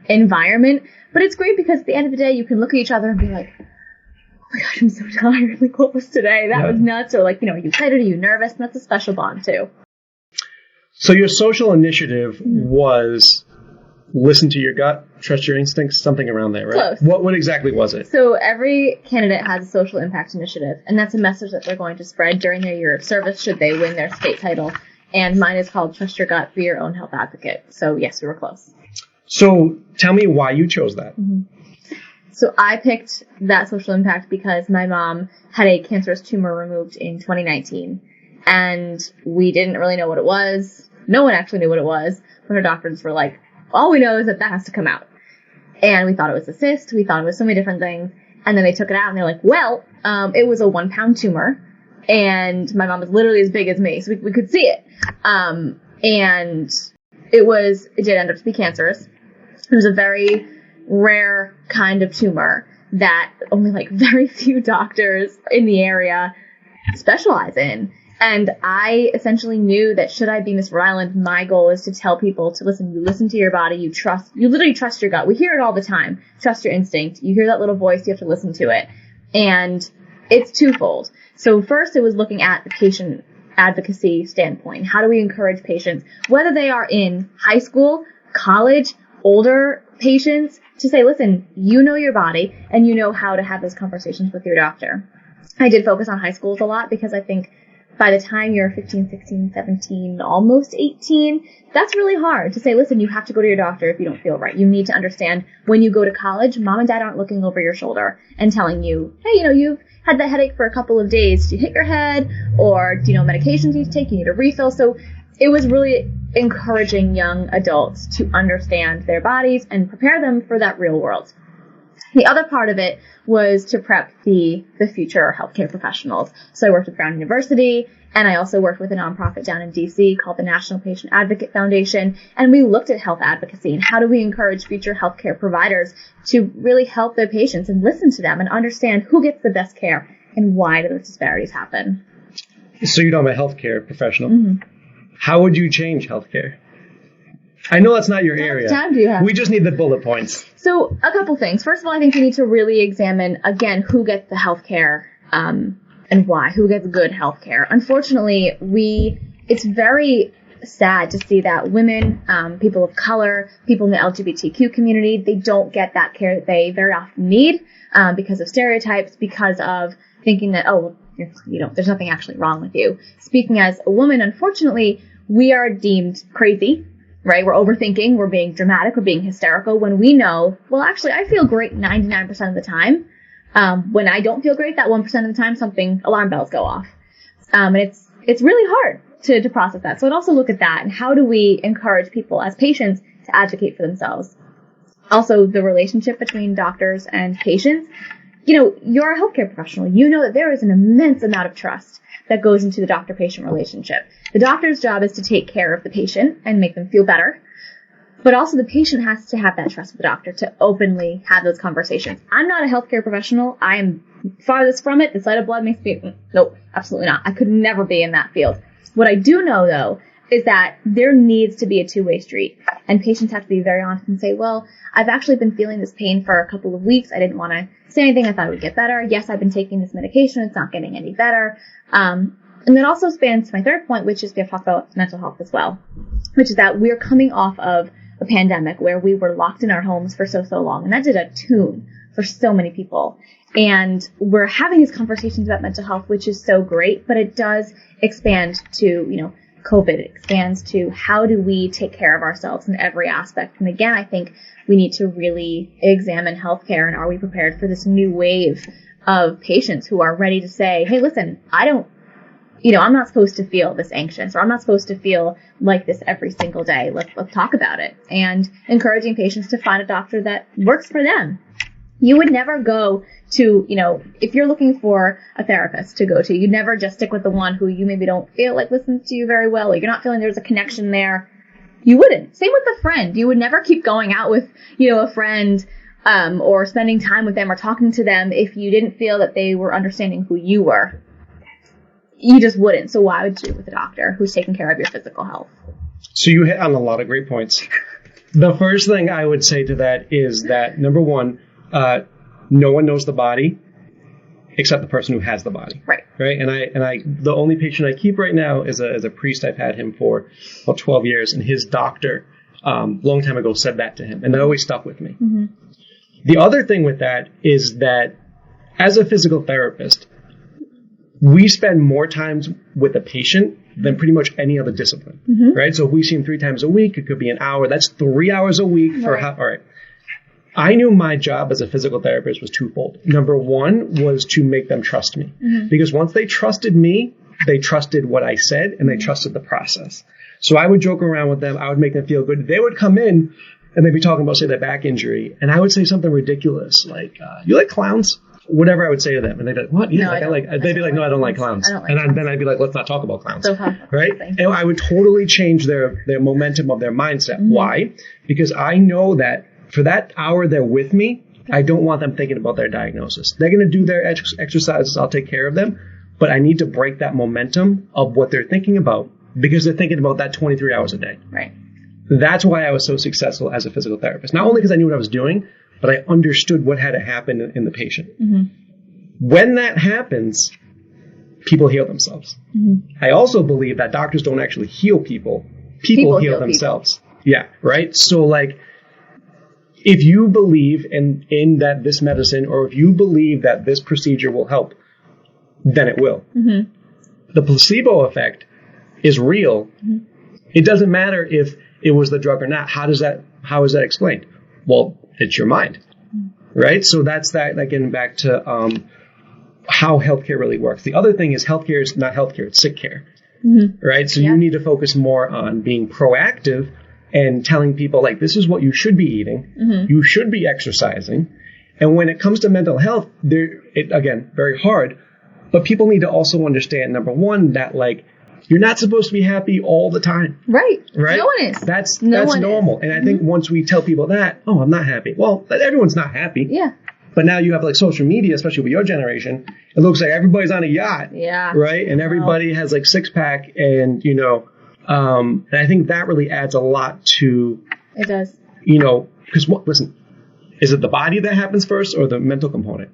environment. But it's great because at the end of the day, you can look at each other and be like, oh my gosh, I'm so tired. Like, what was today? That was nuts. Or like, are you excited? Are you nervous? And that's a special bond too. So your social initiative was listen to your gut, trust your instincts, something around there, right? Close. What exactly was it? So every candidate has a social impact initiative, and that's a message that they're going to spread during their year of service should they win their state title. And mine is called Trust Your Gut, Be Your Own Health Advocate. So yes, we were close. So tell me why you chose that. So I picked that social impact because my mom had a cancerous tumor removed in 2019, and we didn't really know what it was. No one actually knew what it was, but her doctors were like, all we know is that has to come out. And we thought it was a cyst. We thought it was so many different things. And then they took it out and they're like, well, it was a 1-pound tumor. And my mom was literally as big as me, so we could see it. And it did end up to be cancerous. It was a very rare kind of tumor that only like very few doctors in the area specialize in. And I essentially knew that should I be Miss Rhode Island, my goal is to tell people to listen. You listen to your body. You literally trust your gut. We hear it all the time. Trust your instinct. You hear that little voice. You have to listen to it. And it's twofold. So first it was looking at the patient advocacy standpoint. How do we encourage patients, whether they are in high school, college, older patients, to say, listen, you know your body and you know how to have those conversations with your doctor. I did focus on high schools a lot because I think by the time you're 15, 16, 17, almost 18, that's really hard to say, listen, you have to go to your doctor if you don't feel right. You need to understand when you go to college, mom and dad aren't looking over your shoulder and telling you, hey, you've had that headache for a couple of days. Do you hit your head? Or do you know medications you need to take? You need a refill. So it was really encouraging young adults to understand their bodies and prepare them for that real world. The other part of it was to prep the future healthcare professionals. So I worked with Brown University, and I also worked with a nonprofit down in DC called the National Patient Advocate Foundation, and we looked at health advocacy and how do we encourage future healthcare providers to really help their patients and listen to them and understand who gets the best care and why do those disparities happen. So you know I'm a healthcare professional. How would you change healthcare? I know that's not your area. How much time do you have? We just need the bullet points. So a couple things. First of all, I think you need to really examine, again, who gets the health care and why, who gets good health care. Unfortunately, it's very sad to see that women, people of color, people in the LGBTQ community, they don't get that care that they very often need because of stereotypes, because of thinking that, there's nothing actually wrong with you. Speaking as a woman, unfortunately, we are deemed crazy. Right? We're overthinking, we're being dramatic, we're being hysterical when we know, well, actually, I feel great 99% of the time. When I don't feel great, that 1% of the time, alarm bells go off. And it's really hard to process that. So I'd also look at that and how do we encourage people as patients to advocate for themselves. Also, the relationship between doctors and patients. You're a healthcare professional. You know that there is an immense amount of trust that goes into the doctor-patient relationship. The doctor's job is to take care of the patient and make them feel better. But also the patient has to have that trust with the doctor to openly have those conversations. I'm not a healthcare professional. I am farthest from it. The sight of blood makes me, nope, absolutely not. I could never be in that field. What I do know, though, is that there needs to be a two-way street. And patients have to be very honest and say, well, I've actually been feeling this pain for a couple of weeks. I didn't want to say anything. I thought it would get better. Yes, I've been taking this medication. It's not getting any better. And that also spans to my third point, which is we have to talk about mental health as well, which is that we're coming off of a pandemic where we were locked in our homes for so long. And that did a tune for so many people. And we're having these conversations about mental health, which is so great, but it does expand to, COVID. It expands to how do we take care of ourselves in every aspect. And again, I think we need to really examine healthcare and are we prepared for this new wave of patients who are ready to say, hey, listen, I'm not supposed to feel this anxious or I'm not supposed to feel like this every single day. Let's talk about it. And encouraging patients to find a doctor that works for them. You would never go to, if you're looking for a therapist to go to, you'd never just stick with the one who you maybe don't feel like listens to you very well, or you're not feeling there's a connection there. You wouldn't. Same with a friend. You would never keep going out with, a friend, or spending time with them or talking to them if you didn't feel that they were understanding who you were. you just wouldn't. So why would you do it with a doctor who's taking care of your physical health? So you hit on a lot of great points. The first thing I would say to that is that, number one, no one knows the body except the person who has the body. Right. Right. And I, the only patient I keep right now is a priest. I've had him for about 12 years, and his doctor, long time ago, said that to him, and that always stuck with me. Mm-hmm. The other thing with that is that as a physical therapist, we spend more times with a patient than pretty much any other discipline, right? So if we see him 3 times a week, it could be an hour. That's 3 hours a week for all right. I knew my job as a physical therapist was twofold. Number one was to make them trust me, because once they trusted me, they trusted what I said and they trusted the process. So I would joke around with them. I would make them feel good. They would come in and they'd be talking about, say, their back injury, and I would say something ridiculous like, "You like clowns?" Whatever I would say to them, and they'd be like, "What? Yeah, they'd be like, "No, I don't like clowns." Then I'd be like, "Let's not talk about clowns." So right? And I would totally change their momentum of their mindset. Why? Because I know that for that hour they're with me, I don't want them thinking about their diagnosis. They're going to do their exercises. I'll take care of them, but I need to break that momentum of what they're thinking about, because they're thinking about that 23 hours a day. Right. That's why I was so successful as a physical therapist. Not only because I knew what I was doing, but I understood what had to happen in the patient. When that happens, people heal themselves. I also believe that doctors don't actually heal people. People heal themselves. Yeah, right? So, like, if you believe in that this medicine, or if you believe that this procedure will help, then it will. The placebo effect is real. It doesn't matter if it was the drug or not. How is that explained? Well, it's your mind, right? So that's that, like, getting back to how healthcare really works. The other thing is healthcare is not healthcare, it's sick care, right? So you need to focus more on being proactive and telling people, like, this is what you should be eating. You should be exercising. And when it comes to mental health, again, very hard, but people need to also understand, number one, that, like, you're not supposed to be happy all the time. Right. No one is. That's normal. And I think once we tell people that, oh, I'm not happy. Well, everyone's not happy. Yeah. But now you have, like, social media, especially with your generation. It looks like everybody's on a yacht. Yeah. Right? And everybody has, like, six-pack and, and I think that really adds a lot to... It does. Because, listen, is it the body that happens first or the mental component?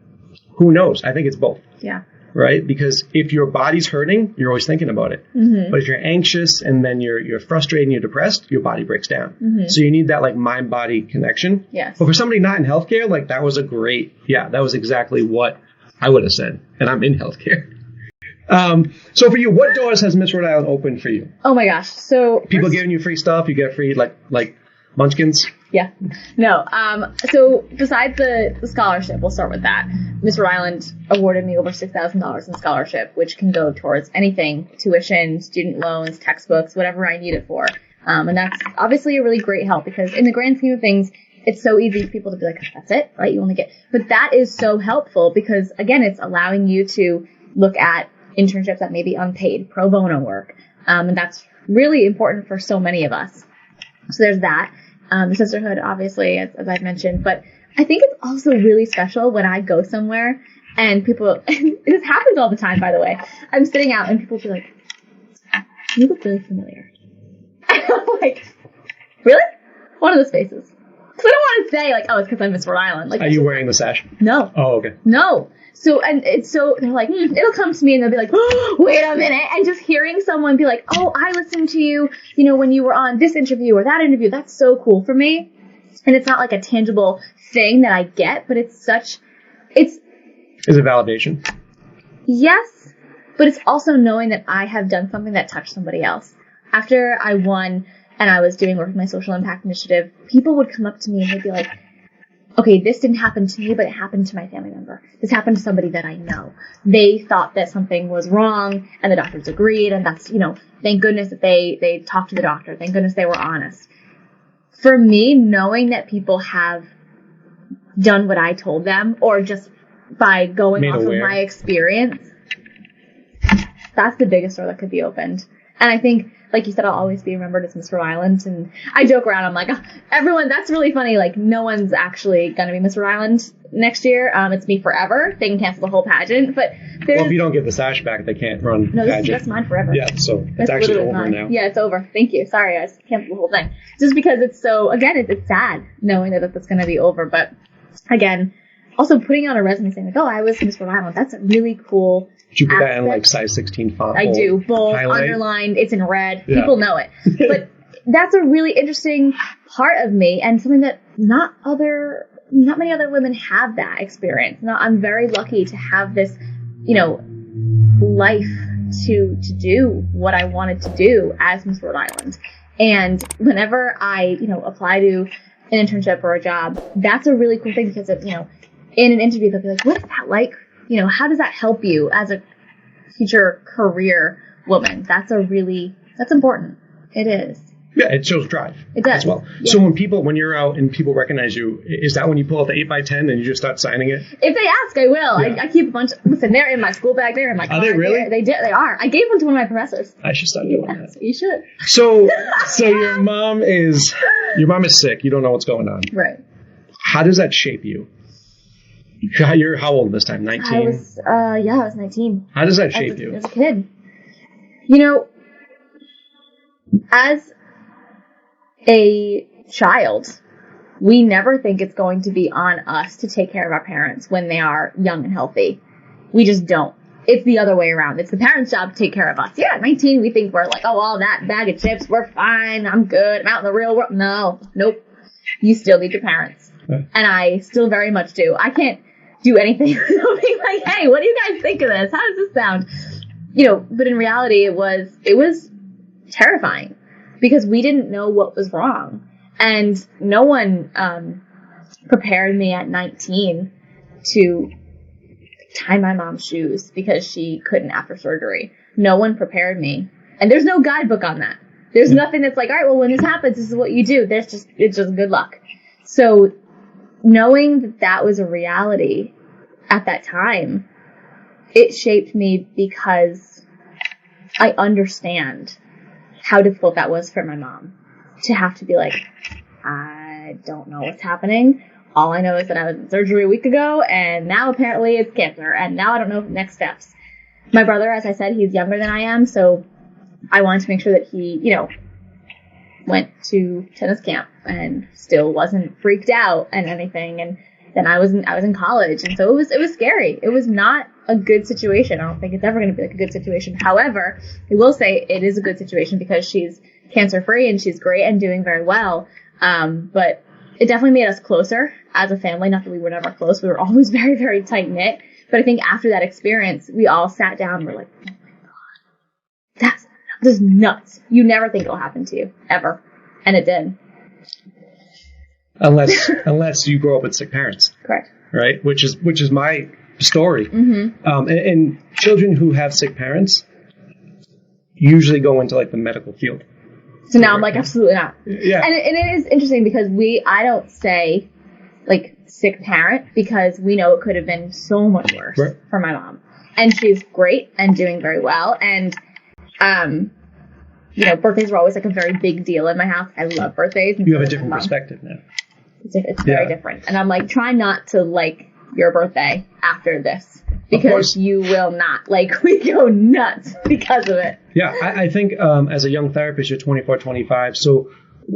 Who knows? I think it's both. Yeah. Right? Because if your body's hurting, you're always thinking about it. But if you're anxious and then you're frustrated and you're depressed, your body breaks down. So you need that, like, mind-body connection. Yes. But for somebody not in healthcare, like, that was that was exactly what I would have said. And I'm in healthcare. So for you, what doors has Miss Rhode Island opened for you? Oh my gosh. So people giving you free stuff, you get free, like munchkins? Yeah. No. So besides the scholarship, we'll start with that. Miss Rhode Island awarded me over $6,000 in scholarship, which can go towards anything: tuition, student loans, textbooks, whatever I need it for. And that's obviously a really great help, because in the grand scheme of things, it's so easy for people to be like, that's it, right? You only get, but that is so helpful because, again, it's allowing you to look at internships that may be unpaid, pro bono work. And that's really important for so many of us. So there's that. The sisterhood, obviously, as I've mentioned, but I think it's also really special when I go somewhere and people, this happens all the time, by the way. I'm sitting out and people will be like, you look really familiar. And I'm like, really? One of those faces. Because I don't want to say, like, oh, it's because I'm Miss Rhode Island. Like, are you wearing the sash? No. Oh, okay. No. So, and it's so, they're like, it'll come to me and they'll be like, oh, wait a minute. And just hearing someone be like, oh, I listened to you, when you were on this interview or that interview, that's so cool for me. And it's not like a tangible thing that I get, but it's Is it validation? Yes, but it's also knowing that I have done something that touched somebody else. After I won and I was doing work with my social impact initiative, people would come up to me and they'd be like, okay, this didn't happen to me, but it happened to my family member. This happened to somebody that I know. They thought that something was wrong, and the doctors agreed, and that's, thank goodness that they talked to the doctor. Thank goodness they were honest. For me, knowing that people have done what I told them, or just by going off of my experience, that's the biggest door that could be opened. And I think, like you said, I'll always be remembered as Miss Rhode Island. And I joke around. I'm like, oh, everyone, that's really funny. Like, no one's actually going to be Miss Rhode Island next year. It's me forever. They can cancel the whole pageant. But well, if you don't get the sash back, they can't run the pageant. That's mine forever. Yeah, so it's actually over mine. now. Yeah, it's over. Thank you. Sorry, I canceled the whole thing. Just because it's so, again, it's sad knowing that that's going to be over. But again, also putting on a resume saying, like, oh, I was Miss Rhode Island. That's a really cool Did you put that in like size 16 font? I do. Bold, highlight? Underlined, it's in red. Yeah. People know it. But that's a really interesting part of me and something that not many other women have that experience. Now, I'm very lucky to have this, life to do what I wanted to do as Miss Rhode Island. And whenever I, apply to an internship or a job, that's a really cool thing because in an interview, they'll be like, what is that like? How does that help you as a future career woman? That's important. It is. Yeah, it shows drive. It does. As well. Yeah. So when you're out and people recognize you, is that when you pull out the 8x10 and you just start signing it? If they ask, I will. Yeah. I keep a bunch. Listen, they're in my school bag. They're in my car. Are they really? They are. I gave one to one of my professors. I should start doing that. You should. So your mom is sick. You don't know what's going on. Right. How does that shape you? You're how old this time? 19? I was 19. How does that shape you? As a kid. As a child, we never think it's going to be on us to take care of our parents when they are young and healthy. We just don't. It's the other way around. It's the parents' job to take care of us. Yeah, at 19, we think we're like, oh, all that bag of chips, we're fine, I'm good, I'm out in the real world. No, nope. You still need your parents. Okay. And I still very much do. I can't do anything without being like, hey, what do you guys think of this? How does this sound? But in reality, it was terrifying because we didn't know what was wrong. And no one prepared me at 19 to tie my mom's shoes because she couldn't after surgery. No one prepared me. And there's no guidebook on that. There's nothing that's like, all right, well, when this happens, this is what you do. It's just good luck. So knowing that was a reality at that time, it shaped me because I understand how difficult that was for my mom to have to be like, I don't know what's happening. All I know is that I was in surgery a week ago, and now apparently it's cancer, and now I don't know next steps. My brother, as I said, he's younger than I am, so I wanted to make sure that he, went to tennis camp and still wasn't freaked out and anything. And then I was in college, and so it was scary. It was not a good situation. I don't think it's ever going to be like a good situation. However, I will say it is a good situation because she's cancer free and she's great and doing very well. But it definitely made us closer as a family. Not that we were never close. We were always very, very tight knit. But I think after that experience, we all sat down and were like, oh my God, that's just nuts. You never think it'll happen to you, ever. And it did. Unless you grow up with sick parents. Correct. Right? Which is my story. Mm-hmm. And children who have sick parents usually go into like the medical field. So now I'm like, absolutely not. Yeah. And it is interesting because I don't say like sick parent because we know it could have been so much worse right. for my mom. And she's great and doing very well. And, birthdays were always like a very big deal in my house. I love birthdays. You have a different perspective now. It's very different. And I'm like, try not to like your birthday after this because you will not. Like, we go nuts because of it. Yeah, I think as a young therapist, you're 24, 25. So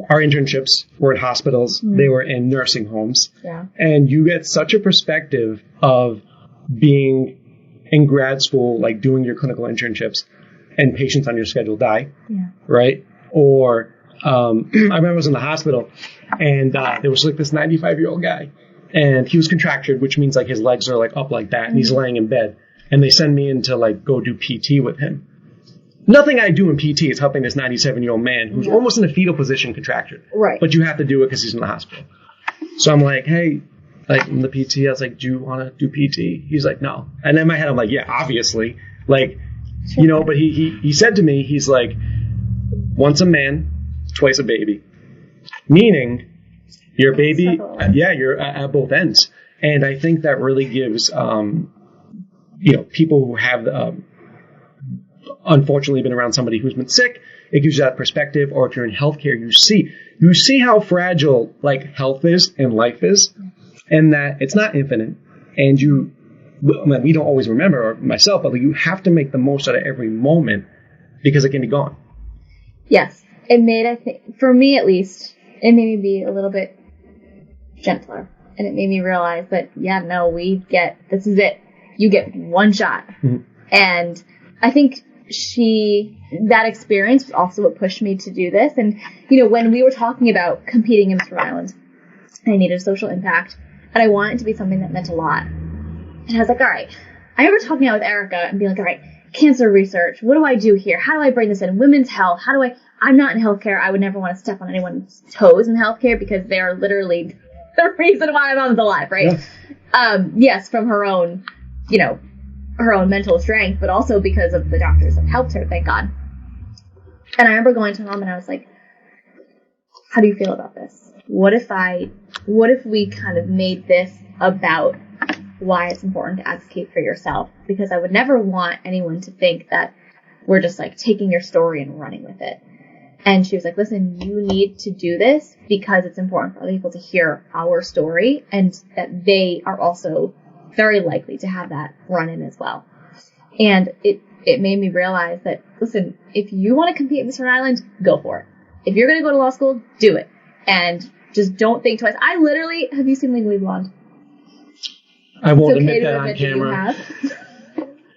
our internships were in hospitals. Mm-hmm. They were in nursing homes. Yeah. And you get such a perspective of being in grad school, like doing your clinical internships, and patients on your schedule die. Yeah. Right? Or I remember I was in the hospital, and there was like this 95-year-old guy, and he was contractured, which means like his legs are like up like that, and he's laying in bed. And they send me in to like go do PT with him. Nothing I do in PT is helping this 97-year-old man who's almost in a fetal position contractured. Right. But you have to do it because he's in the hospital. So I'm like, hey, like in the PT, I was like, do you want to do PT? He's like, no. And in my head, I'm like, yeah, obviously. Like, but he said to me, he's like, once a man, twice a baby. Meaning, your baby, you're at both ends. And I think that really gives, people who have unfortunately been around somebody who's been sick, it gives you that perspective. Or if you're in healthcare, you see how fragile like health is and life is, and that it's not infinite. And we don't always remember, or myself, but like, you have to make the most out of every moment because it can be gone. Yes. It made, I think, for me at least, it made me be a little bit gentler. And it made me realize that, this is it. You get one shot. Mm-hmm. And I think that experience was also what pushed me to do this. And, when we were talking about competing in Miss Rhode Island, I needed a social impact, and I wanted it to be something that meant a lot. And I was like, all right. I remember talking out with Erica and being like, all right, cancer research. What do I do here? How do I bring this in? Women's health. I'm not in healthcare. I would never want to step on anyone's toes in healthcare because they are literally the reason why my mom's alive, right? Yeah. Yes, from her own, her own mental strength, but also because of the doctors that helped her, thank God. And I remember going to mom and I was like, how do you feel about this? What if we kind of made this about why it's important to advocate for yourself? Because I would never want anyone to think that we're just like taking your story and running with it. And she was like, listen, you need to do this because it's important for other people to hear our story and that they are also very likely to have that run in as well. And it made me realize that, listen, if you want to compete in Miss Rhode Island, go for it. If you're going to go to law school, do it. And just don't think twice. Have you seen Legally Blonde? I won't admit that on camera.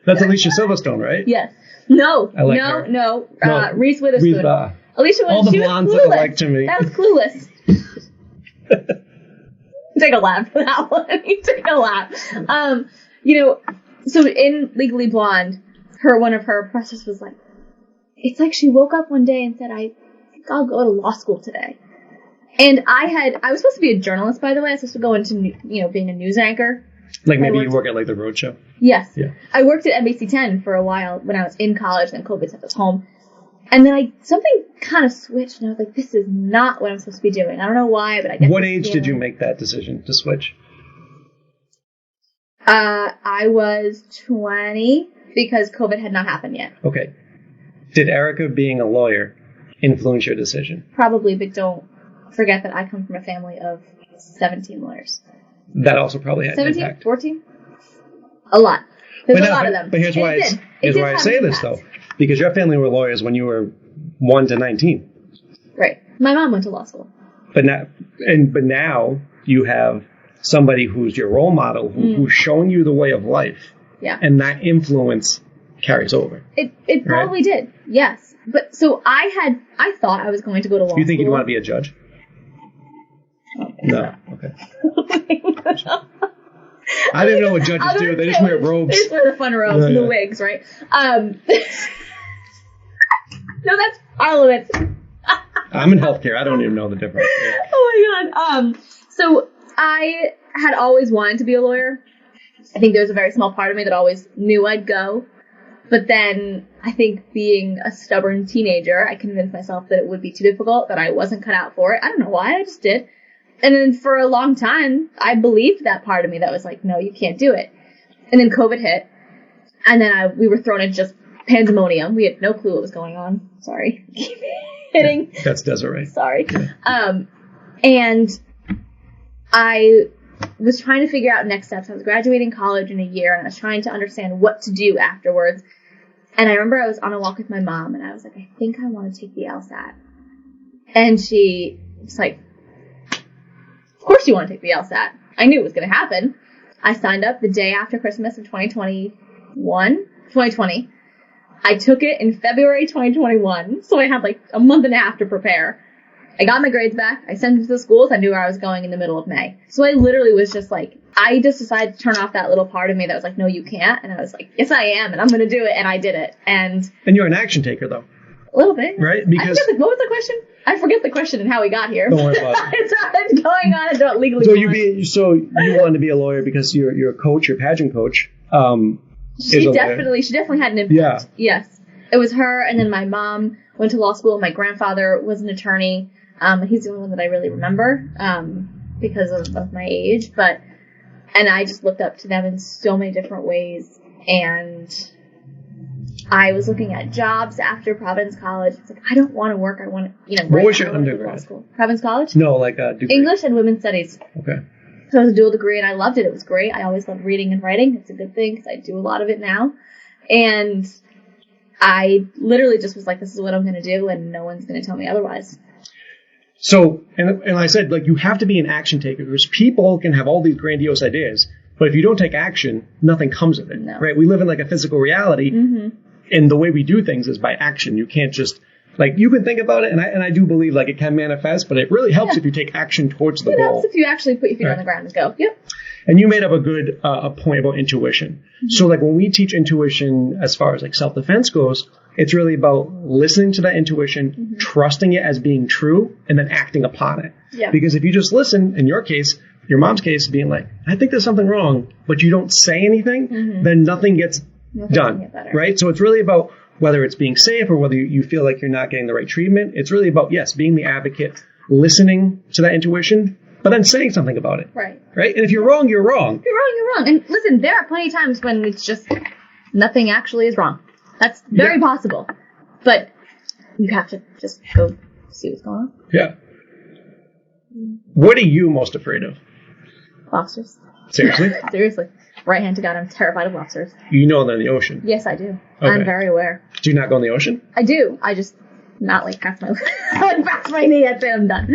That's Alicia Silverstone, right? Yes. No. I like her. No. Reese Witherspoon. Alicia was, all the blondes look alike to me. That was Clueless. Take a laugh for that one. Take a laugh. So in Legally Blonde, one of her oppressors was like, it's like she woke up one day and said, I think I'll go to law school today. And I was supposed to be a journalist, by the way. I was supposed to go into, being a news anchor. Like maybe you work at like the Road Show? Yes. Yeah. I worked at NBC 10 for a while when I was in college, then COVID sent us home. And then something kind of switched, and I was like, this is not what I'm supposed to be doing. I don't know why, but I guess. What age did you make that decision to switch? I was 20 because COVID had not happened yet. Okay. Did Erica being a lawyer influence your decision? Probably, but don't forget that I come from a family of 17 lawyers. That also probably had 17, an impact. 14? A lot. There's a lot of them. But here's why I say this, though. Because your family were lawyers when you were 1 to 19. Right. My mom went to law school. But now you have somebody who's your role model, who's showing you the way of life. Yeah. And that influence carries over. It probably did. Yes. But so I thought I was going to go to law school. You think you'd want to be a judge? No. Okay. I didn't know what judges do. They just wear robes. They just wear the fun robes and the wigs, right? No, that's Parliament. I'm in healthcare. I don't even know the difference. Yeah. Oh my God. So I had always wanted to be a lawyer. I think there was a very small part of me that always knew I'd go. But then I think being a stubborn teenager, I convinced myself that it would be too difficult, that I wasn't cut out for it. I don't know why. I just did. And then for a long time, I believed that part of me that was like, no, you can't do it. And then COVID hit. And then we were thrown into just pandemonium. We had no clue what was going on. Sorry. Keep hitting. That's Desiree. Sorry. Yeah. And I was trying to figure out next steps. I was graduating college in a year, and I was trying to understand what to do afterwards. And I remember I was on a walk with my mom, and I was like, I think I want to take the LSAT. And she was like, of course you want to take the LSAT. I knew it was going to happen. I signed up the day after Christmas of 2020. I took it in February 2021, so I had like a month and a half to prepare. I got my grades back. I sent them to the schools. I knew where I was going in the middle of May. So I literally was just like, I just decided to turn off that little part of me that was like, no, you can't. And I was like, yes, I am, and I'm going to do it. And I did it. And you're an action taker, though. A little bit. Right? Because what was the question? I forget the question and how we got here. Don't worry about it. It's going on. I don't legally. So you wanted to be a lawyer because your coach, your pageant coach. She definitely had an impact. Yeah. Yes. It was her, and then my mom went to law school. My grandfather was an attorney. He's the only one that I really remember, because of my age, and I just looked up to them in so many different ways, and I was looking at jobs after Providence College. It's like, I don't want to work. I want to, What was your undergrad? Providence College? No, like a degree. English and Women's Studies. Okay. So it was a dual degree, and I loved it. It was great. I always loved reading and writing. It's a good thing because I do a lot of it now. And I literally just was like, this is what I'm going to do, and no one's going to tell me otherwise. So, and I said, like, you have to be an action taker, because people can have all these grandiose ideas, but if you don't take action, nothing comes of it, right? We live in like a physical reality, and the way we do things is by action. You can't just, like, you can think about it, and I do believe, like, it can manifest, but it really helps if you take action towards the goal. It helps if you actually put your feet on the ground and go, yep. And you made up a good a point about intuition. So, like, when we teach intuition as far as, like, self-defense goes, it's really about listening to that intuition, trusting it as being true, and then acting upon it. Yeah. Because if you just listen, in your case, your mom's case, being like, I think there's something wrong, but you don't say anything, then nothing gets done, right? So it's really about whether it's being safe or whether you feel like you're not getting the right treatment. It's really about, yes, being the advocate, listening to that intuition, but then saying something about it. Right. Right? And if you're wrong, you're wrong. You're wrong, you're wrong. And listen, there are plenty of times when it's just nothing actually is wrong. That's very possible. But you have to just go see what's going on. Yeah. What are you most afraid of? Lobsters. Seriously? Seriously. Right hand to God, I'm terrified of lobsters. You know they're in the ocean. Yes, I do. Okay. I'm very aware. Do you not go in the ocetion? I do. I just not like past my past my knee. That's it. I'm done.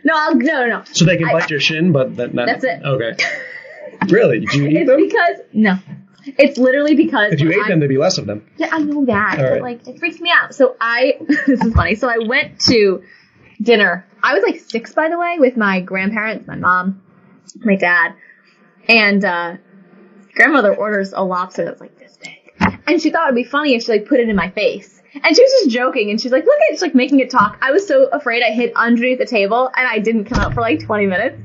No. So they can bite your shin, but that's it. Okay. Really? Do you eat them? It's literally because if you ate them, there'd be less of them. Yeah, I know that, but right. Like, it freaks me out. So this is funny. So I went to dinner. I was like 6, by the way, with my grandparents, my mom, my dad, and grandmother orders a lobster that's like this big, and she thought it'd be funny if she like put it in my face. And she was just joking, and she's like, look at it, she's like making it talk. I was so afraid I hid underneath the table, and I didn't come out for like 20 minutes.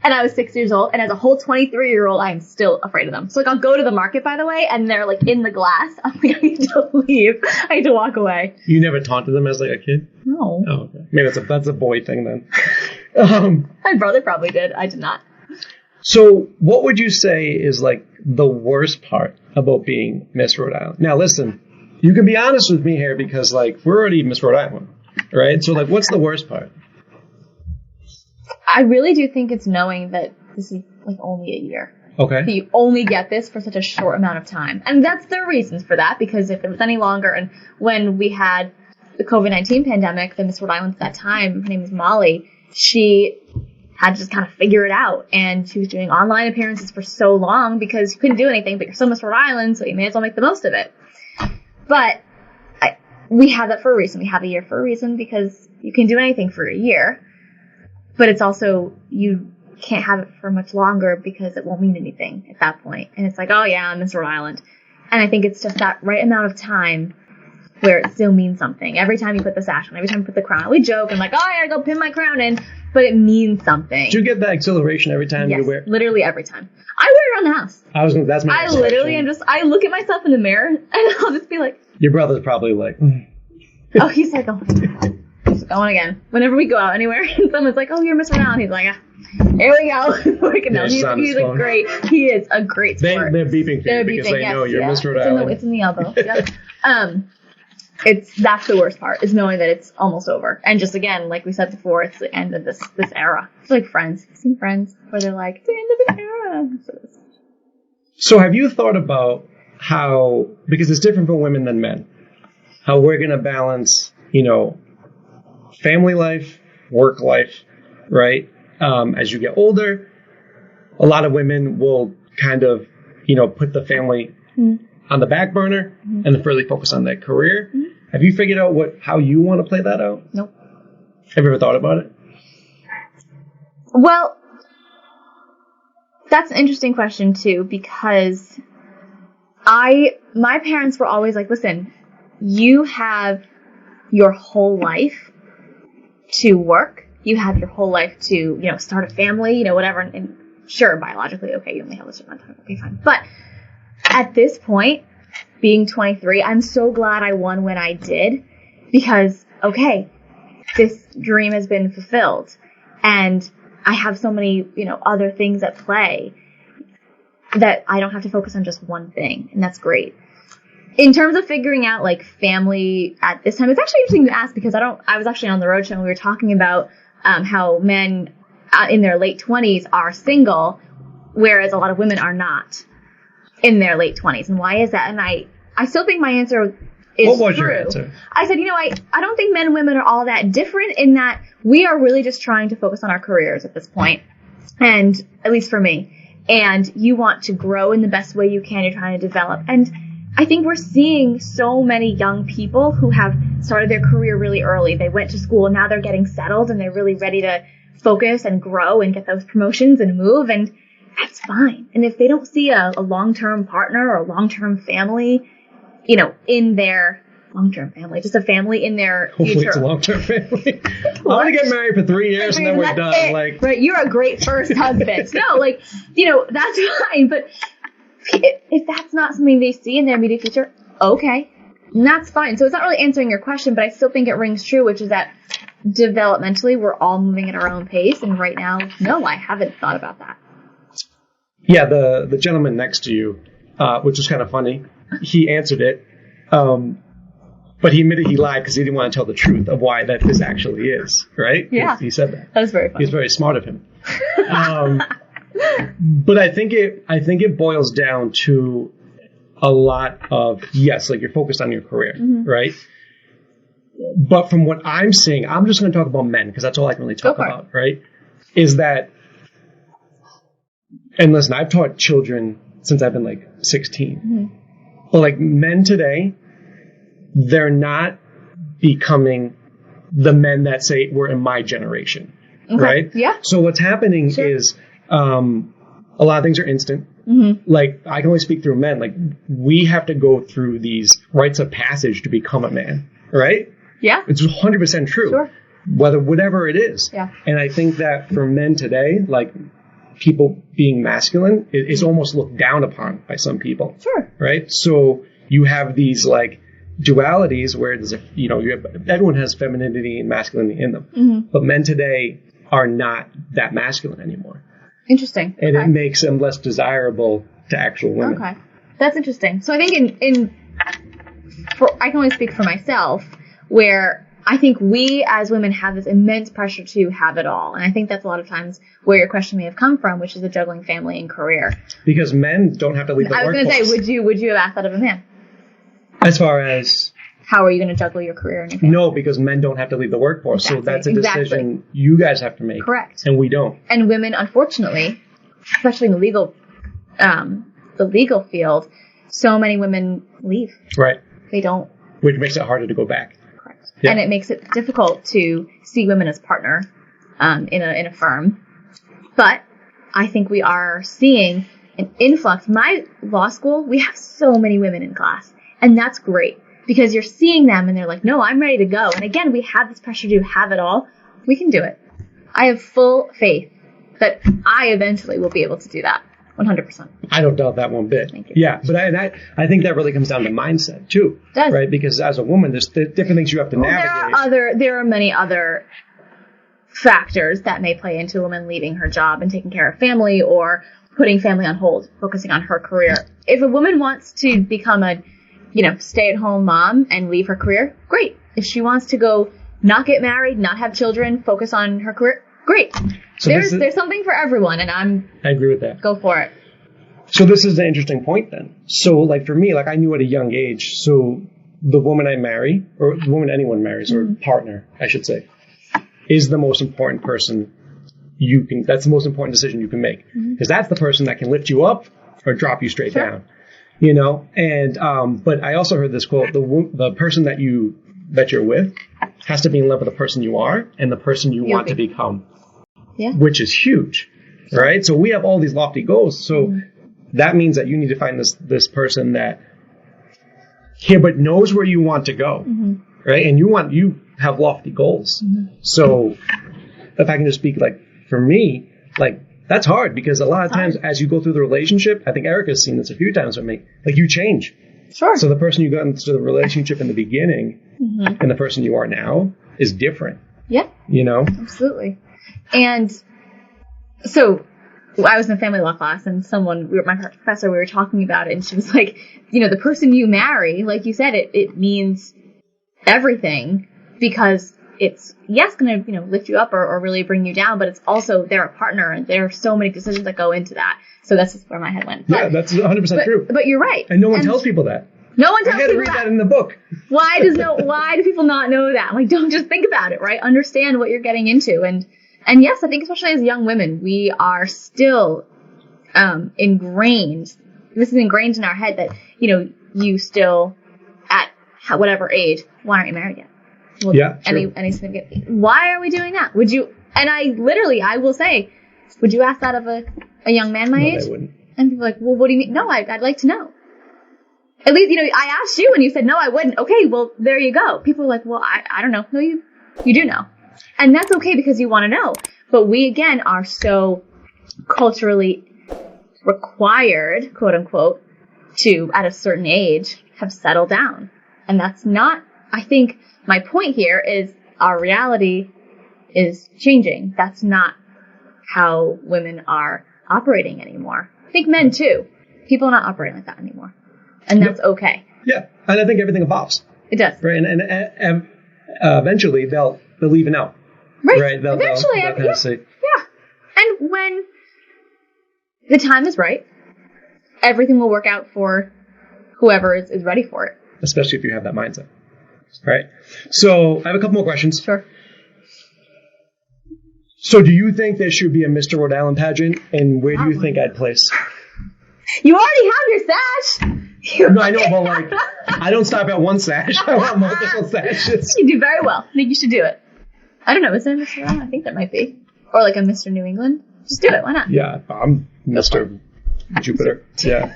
And I was 6 years old, and as a whole 23-year-old, I am still afraid of them. So, like, I'll go to the market, by the way, and they're, like, in the glass. I'm like, I need to leave. I need to walk away. You never taunted them as, like, a kid? No. Oh, okay. Maybe that's a boy thing, then. My brother probably did. I did not. So, what would you say is, like, the worst part about being Miss Rhode Island? Now, listen, you can be honest with me here, because, like, we're already Miss Rhode Island, right? So, like, what's the worst part? I really do think it's knowing that this is like only a year. Okay. That you only get this for such a short amount of time. And that's the reasons for that, because if it was any longer, and when we had the COVID-19 pandemic, the Miss Rhode Island at that time, her name was Molly, she had to just kind of figure it out. And she was doing online appearances for so long because you couldn't do anything, but you're still Miss Rhode Island, so you may as well make the most of it. But we have that for a reason. We have a year for a reason, because you can do anything for a year. But it's also, you can't have it for much longer because it won't mean anything at that point. And it's like, oh yeah, I'm Miss Rhode Island. And I think it's just that right amount of time where it still means something. Every time you put the sash on, every time you put the crown on. We joke and like, oh, I gotta go pin my crown in. But it means something. Do you get that exhilaration every time you wear it? Literally every time. I wear it around the house. That's my next question. I look at myself in the mirror and I'll just be like. Your brother's probably like. Oh, he's like, oh my God. Going again. Whenever we go out anywhere and someone's like, oh, you're Miss Rhode Island, he's like, here we go. He is a great sport. They're beeping for you because they know you're Miss Rhode Island. It's in the elbow. Yep. That's the worst part, is knowing that it's almost over. And just again, like we said before, it's the end of this era. It's like Friends. You've seen Friends where they're like, it's the end of an era. So have you thought about how, because it's different for women than men, how we're going to balance, family life, work life, right? As you get older, a lot of women will kind of, put the family on the back burner and really focus on their career. Have you figured out how you want to play that out? Nope. Have you ever thought about it? Well, that's an interesting question too, because my parents were always like, listen, you have your whole life to work. You have your whole life to, start a family, whatever. And sure, biologically, okay, you only have a certain amount of time. Okay, fine. But at this point, being 23, I'm so glad I won when I did, because, okay, this dream has been fulfilled. And I have so many, other things at play that I don't have to focus on just one thing. And that's great. in terms of figuring out like family at this time, it's actually interesting to ask because I was actually on the road show and we were talking about how men in their late 20s are single, whereas a lot of women are not in their late 20s. And why is that? And I still think my answer is what was true. Your answer? I said, I don't think men and women are all that different in that we are really just trying to focus on our careers at this point. And at least for me. And you want to grow in the best way you can. You're trying to develop. And I think we're seeing so many young people who have started their career really early. They went to school, now they're getting settled, and they're really ready to focus and grow and get those promotions and move, and that's fine. And if they don't see a long-term partner or a long-term family, in their long-term family, just a family in their hopefully future. It's a long-term family. I'm going to get married for 3 years and then we're done. It. Right, you're a great first husband. No, that's fine, but if that's not something they see in their immediate future, okay, and that's fine. So it's not really answering your question, but I still think it rings true, which is that developmentally we're all moving at our own pace, and right now, no, I haven't thought about that. Yeah, the gentleman next to you, which was kind of funny, he answered it, but he admitted he lied because he didn't want to tell the truth of why that this actually is, right? Yeah. He said that. That was very funny. He's very smart of him. But I think it boils down to a lot of, yes, like you're focused on your career, right? But from what I'm seeing, I'm just going to talk about men because that's all I can really talk about, right? Is that, and listen, I've taught children since I've been like 16. But like men today, they're not becoming the men that say were in my generation, right? Yeah. So what's happening is a lot of things are instant. Like I can only speak through men. Like we have to go through these rites of passage to become a man, right? Yeah. It's 100% true. Sure. Whatever it is. Yeah. And I think that for men today, like people being masculine is almost looked down upon by some people. Sure. Right? So you have these like dualities where there's everyone has femininity and masculinity in them. But men today are not that masculine anymore. Interesting. And it makes them less desirable to actual women. Okay. That's interesting. So I think I can only speak for myself, where I think we as women have this immense pressure to have it all. And I think that's a lot of times where your question may have come from, which is the juggling family and career. Because men don't have to leave the workforce. I was going to say, would you have asked that of a man? As far as... How are you going to juggle your career and your family? No, because men don't have to leave the workforce. Exactly. So that's a decision you guys have to make. Correct. And we don't. And women, unfortunately, especially in the legal field, so many women leave. Right. They don't. Which makes it harder to go back. Correct. Yeah. And it makes it difficult to see women as partner in a firm. But I think we are seeing an influx. My law school, we have so many women in class. And that's great. Because you're seeing them and they're like, no, I'm ready to go. And again, we have this pressure to have it all. We can do it. I have full faith that I eventually will be able to do that. 100%. I don't doubt that one bit. Thank you. Yeah, but I think that really comes down to mindset too. It does. Right? Because as a woman, there's different things you have to navigate. There are many other factors that may play into a woman leaving her job and taking care of family or putting family on hold, focusing on her career. If a woman wants to become a stay-at-home mom and leave her career, great. If she wants to go not get married, not have children, focus on her career, great. So there's something for everyone, and I agree with that. Go for it. So this is the interesting point then. So like for me, like I knew at a young age, so the woman I marry, or the woman anyone marries, or partner, I should say, is the most important person that's the most important decision you can make. Because that's the person that can lift you up or drop you straight down. And, but I also heard this quote, the person that you're with has to be in love with the person you are and the person you want to become. Yeah. Which is huge, right? So we have all these lofty goals. So that means that you need to find this person that but knows where you want to go, right? And you have lofty goals. So if I can just speak like for me, like, that's hard because a lot of times as you go through the relationship, I think Erica's seen this a few times with me, like you change. Sure. So the person you got into the relationship in the beginning and the person you are now is different. Yeah. You know? Absolutely. And so I was in a family law class, and my professor, we were talking about it, and she was like, the person you marry, like you said, it means everything, because it's, yes, going to, lift you up or really bring you down, but it's also, they're a partner, and there are so many decisions that go into that. So that's just where my head went. Yeah, that's 100% true. But you're right. And no one tells people that. No one tells people that. I had to read that in the book. Why do people not know that? I'm like, don't just think about it, right? Understand what you're getting into. And yes, I think especially as young women, we are still ingrained. This is ingrained in our head that, you still, at whatever age, why aren't you married yet? Well, yeah, true. Any significant, why are we doing that? Would you, and I will say, would you ask that of a young man my age? I wouldn't. And people are like, well, what do you mean? No, I'd like to know. At least, I asked you and you said, no, I wouldn't. Okay, well, there you go. People are like, well, I don't know. No, you do know. And that's okay because you want to know. But we, again, are so culturally required, quote unquote, to, at a certain age, have settled down. And that's not, I think my point here is our reality is changing. That's not how women are operating anymore. I think men too. People are not operating like that anymore. And that's okay. Yeah. And I think everything evolves. It does. Right. And eventually they'll even out. Right. They'll kind of say, yeah. And when the time is right, everything will work out for whoever is ready for it. Especially if you have that mindset. Right. So I have a couple more questions. Sure. So do you think there should be a Mr. Rhode Island pageant? And where do you think I'd place? You already have your sash. No, I know, but like, I don't stop at one sash. I want multiple sashes. You do very well. I think you should do it. I don't know. Is there a Mr. Rhode Island? I think that might be. Or like a Mr. New England. Just do it. Why not? Yeah, I'm Mr. Jupiter. Yeah.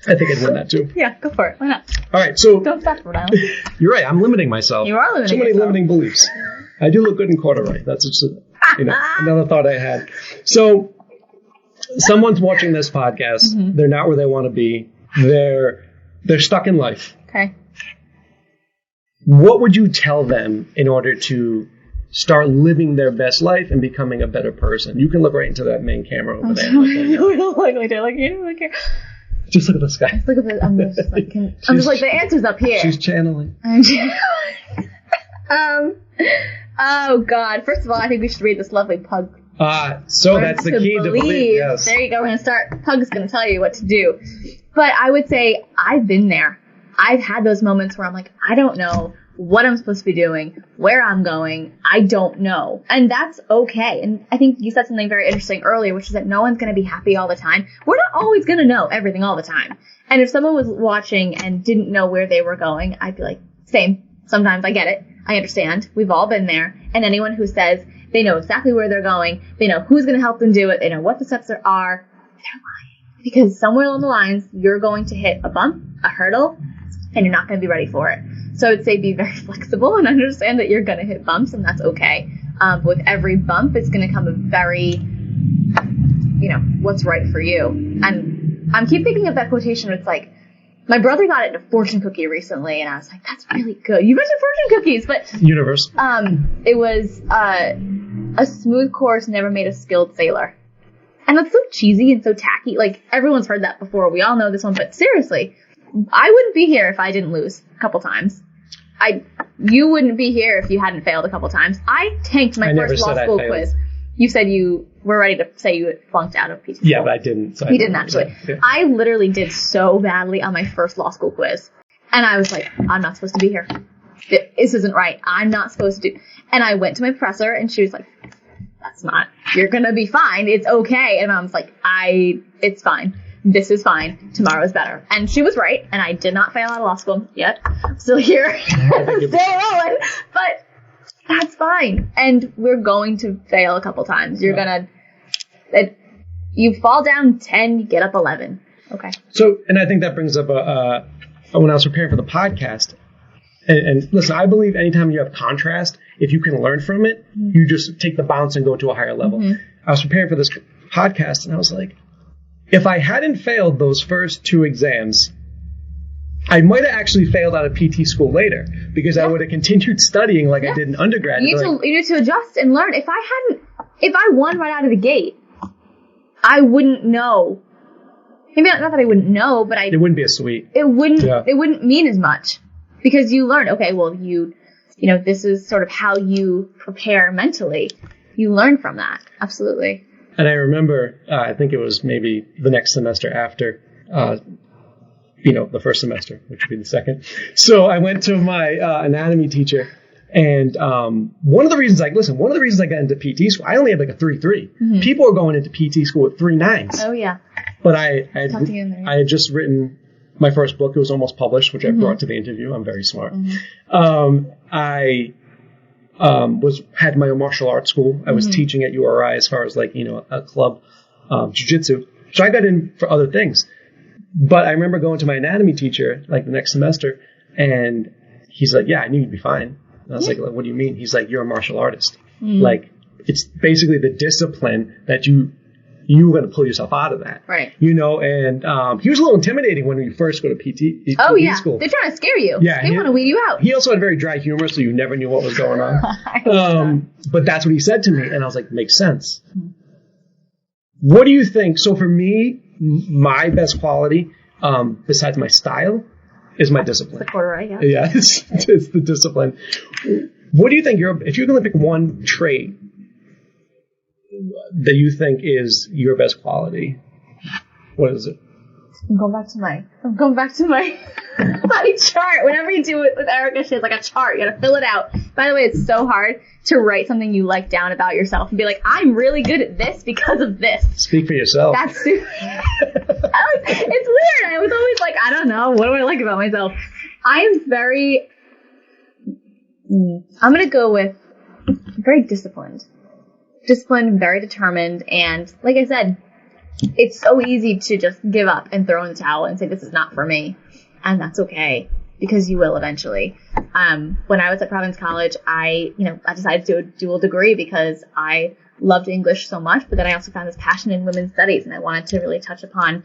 I think I'd win that too. Yeah, go for it. Why not? All right, so. Don't stop, Rhode Island. You're right. I'm limiting myself. You are limiting Too many yourself. limiting beliefs. I do look good in corduroy. That's just another thought I had. So, someone's watching this podcast. Mm-hmm. They're not where they want to be. They're stuck in life. Okay. What would you tell them in order to start living their best life and becoming a better person? You can look right into that main camera over there. You don't care. Just look at the sky. Look at the. I'm just like the answer's up here. She's channeling. Oh God! First of all, I think we should read this lovely pug. So that's the key to believe. Yes. There you go. We're gonna start. Pug's gonna tell you what to do. But I would say I've been there. I've had those moments where I'm like, I don't know what I'm supposed to be doing, where I'm going. I don't know. And that's okay. And I think you said something very interesting earlier, which is that no one's going to be happy all the time. We're not always going to know everything all the time. And if someone was watching and didn't know where they were going, I'd be like, same. Sometimes I get it. I understand. We've all been there. And anyone who says they know exactly where they're going, they know who's going to help them do it, they know what the steps are, they're lying. Because somewhere along the lines, you're going to hit a bump, a hurdle, and you're not going to be ready for it. So I would say be very flexible and understand that you're going to hit bumps, and that's okay. But with every bump, it's going to come a very, what's right for you. And I keep thinking of that quotation where it's like, my brother got it in a fortune cookie recently, and I was like, that's really good. You mentioned fortune cookies, but... Universe. It was, a smooth course never made a skilled sailor. And that's so cheesy and so tacky. Like, everyone's heard that before. We all know this one, but seriously, I wouldn't be here if I didn't lose a couple times. You wouldn't be here if you hadn't failed a couple times. I tanked my first law school quiz. You said you were ready to say you had flunked out of PT school. Yeah, but I didn't. So you didn't actually. Yeah. I literally did so badly on my first law school quiz. And I was like, I'm not supposed to be here. This isn't right. I'm not supposed to do. And I went to my professor, and she was like, that's not, you're going to be fine. It's okay. And I was like, it's fine. This is fine. Tomorrow is better. And she was right. And I did not fail out of law school yet. I'm still here. Still rolling. But that's fine. And we're going to fail a couple times. You're you fall down 10, you get up 11. Okay. So, and I think that brings up when I was preparing for the podcast, and listen, I believe anytime you have contrast, if you can learn from it, you just take the bounce and go to a higher level. Mm-hmm. I was preparing for this podcast, and I was like, if I hadn't failed those first two exams, I might have actually failed out of PT school later, because I would have continued studying like I did in undergrad. You need to adjust and learn. If I won right out of the gate, I wouldn't know. Maybe not that I wouldn't know, but it wouldn't be as sweet. It wouldn't mean as much because you learn, okay, well, you know, this is sort of how you prepare mentally. You learn from that. Absolutely. And I remember, I think it was maybe the next semester after, the first semester, which would be the second. So I went to my anatomy teacher, and one of the reasons I got into PT school, I only had like a 3.3. Mm-hmm. People are going into PT school with 3.9s. Oh yeah. But I had just written my first book. It was almost published, which I brought to the interview. I'm very smart. Mm-hmm. I had my own martial arts school. I was teaching at URI as far as like, a club, jiu-jitsu. So I got in for other things. But I remember going to my anatomy teacher like the next semester, and he's like, yeah, I knew you'd be fine. And I was like, what do you mean? He's like, you're a martial artist. Like, it's basically the discipline that you were going to pull yourself out of that. Right. And he was a little intimidating when you first go to PT school. They're trying to scare you. Yeah. They want to weed you out. He also had very dry humor, so you never knew what was going on. But that's what he said to me, and I was like, makes sense. What do you think? So for me, my best quality, besides my style, is my discipline. The quarter, yeah. Yeah, it's the discipline. What do you think if you're going to pick one trait that you think is your best quality, what is it? I'm going back to my my chart. Whenever you do it with Erica, she has like a chart. You gotta fill it out. By the way, it's so hard to write something you like down about yourself and be like, I'm really good at this because of this. Speak for yourself. That's super. It's weird. I was always like, I don't know. What do I like about myself? I'm going to go with very disciplined. Disciplined, very determined. And like I said, it's so easy to just give up and throw in the towel and say, this is not for me. And that's okay, because you will eventually. When I was at Providence College, I decided to do a dual degree because I loved English so much, but then I also found this passion in women's studies, and I wanted to really touch upon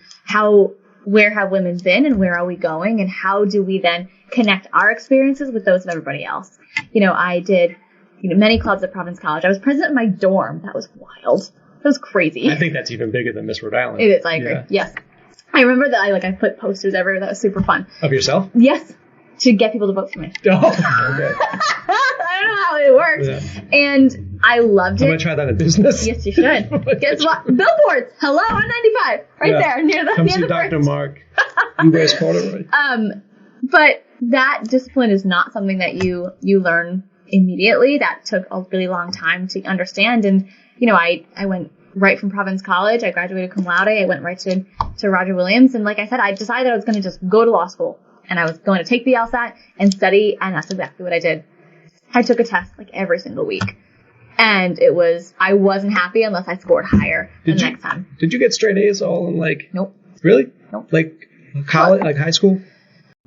where have women been and where are we going, and how do we then connect our experiences with those of everybody else. I did many clubs at Providence College. I was president of my dorm. That was wild. That was crazy. I think that's even bigger than Miss Rhode Island. It is. I agree. Yes. I remember that I put posters everywhere. That was super fun. Of yourself? Yes. To get people to vote for me. Oh, okay. I don't know how it works. Yeah. And I loved it. I'm going to try that in business. Yes, you should. Guess what? Billboards. Hello on 95. Right there. Near the Come see Dr. Marc. You guys corduroy. But that discipline is not something that you learn immediately. That took a really long time to understand. And, I went right from Providence College. I graduated cum laude. I went right to Roger Williams. And like I said, I decided I was going to just go to law school. And I was going to take the LSAT and study. And that's exactly what I did. I took a test every single week. And I wasn't happy unless I scored higher the next time. Did you get straight A's all in Nope. Really? Nope. College, high school?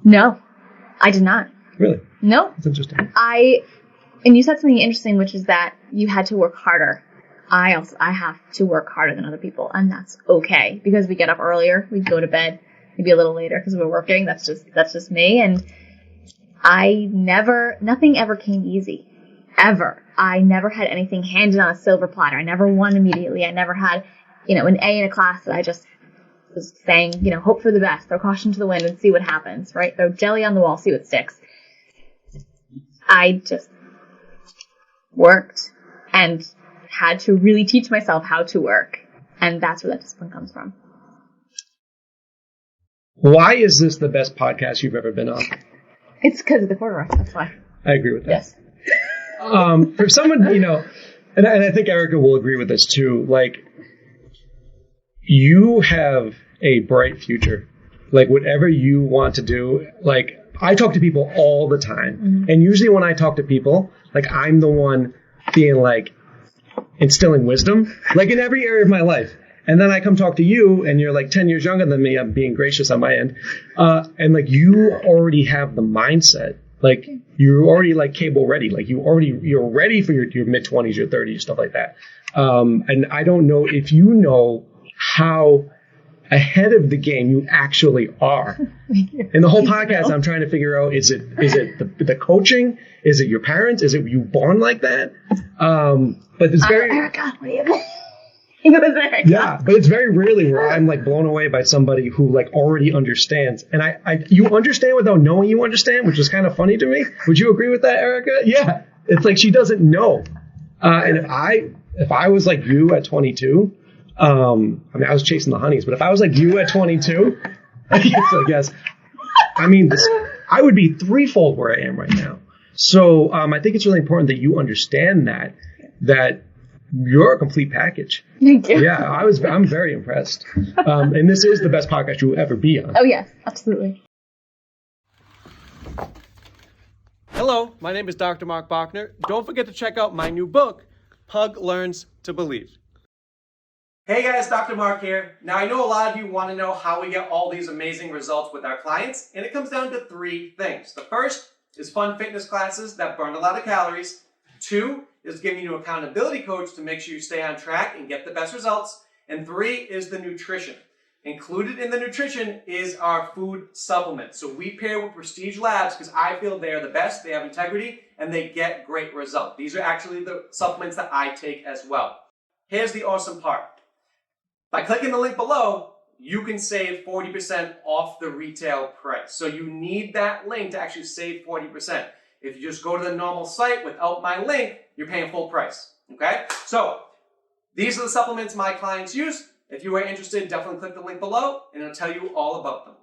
No, I did not. Really? No. That's interesting. And you said something interesting, which is that you had to work harder. I have to work harder than other people, and that's okay, because we get up earlier, we go to bed maybe a little later because we're working. That's just me. And nothing ever came easy. Ever. I never had anything handed on a silver platter. I never won immediately. I never had, an A in a class that I just was saying, hope for the best, throw caution to the wind and see what happens, right? Throw jelly on the wall, see what sticks. I just worked and had to really teach myself how to work. And that's where that discipline comes from. Why is this the best podcast you've ever been on? It's because of the corduroy. That's why. I agree with that. Yes. For someone, and I think Erica will agree with this too, you have a bright future. Whatever you want to do, I talk to people all the time. Mm-hmm. And usually when I talk to people, I'm the one being instilling wisdom, in every area of my life. And then I come talk to you, and you're 10 years younger than me. I'm being gracious on my end. And you already have the mindset. You're already cable ready. You're ready for your mid-20s, your 30s, stuff like that. And I don't know if you know how ahead of the game you actually are. In the whole podcast, I'm trying to figure out, is it the coaching? Is it your parents? Is it you born like that? But it's very... Erica, what are you doing? Yeah, but it's very rarely where I'm like blown away by somebody who like already understands. And you understand without knowing you understand, which is kind of funny to me. Would you agree with that, Erica? Yeah. It's like she doesn't know. And if I was like you at 22, I mean, I was chasing the honeys, but if I was like you at 22, I guess, I mean, I would be threefold where I am right now. So I think it's really important that you understand that you're a complete package. Thank you. Yeah, I'm very impressed. And this is the best podcast you will ever be on. Oh, yes, absolutely. Hello, my name is Dr. Marc Bochner. Don't forget to check out my new book, Pug Learns to Believe. Hey guys, Dr. Marc here. Now I know a lot of you want to know how we get all these amazing results with our clients, and it comes down to three things. The first is fun fitness classes that burn a lot of calories. 2 is giving you an accountability coach to make sure you stay on track and get the best results. And 3 is the nutrition. Included in the nutrition is our food supplements. So we pair with Prestige Labs because I feel they are the best, they have integrity, and they get great results. These are actually the supplements that I take as well. Here's the awesome part. By clicking the link below, you can save 40% off the retail price. So you need that link to actually save 40%. If you just go to the normal site without my link, you're paying full price, okay? So these are the supplements my clients use. If you are interested, definitely click the link below and it'll tell you all about them.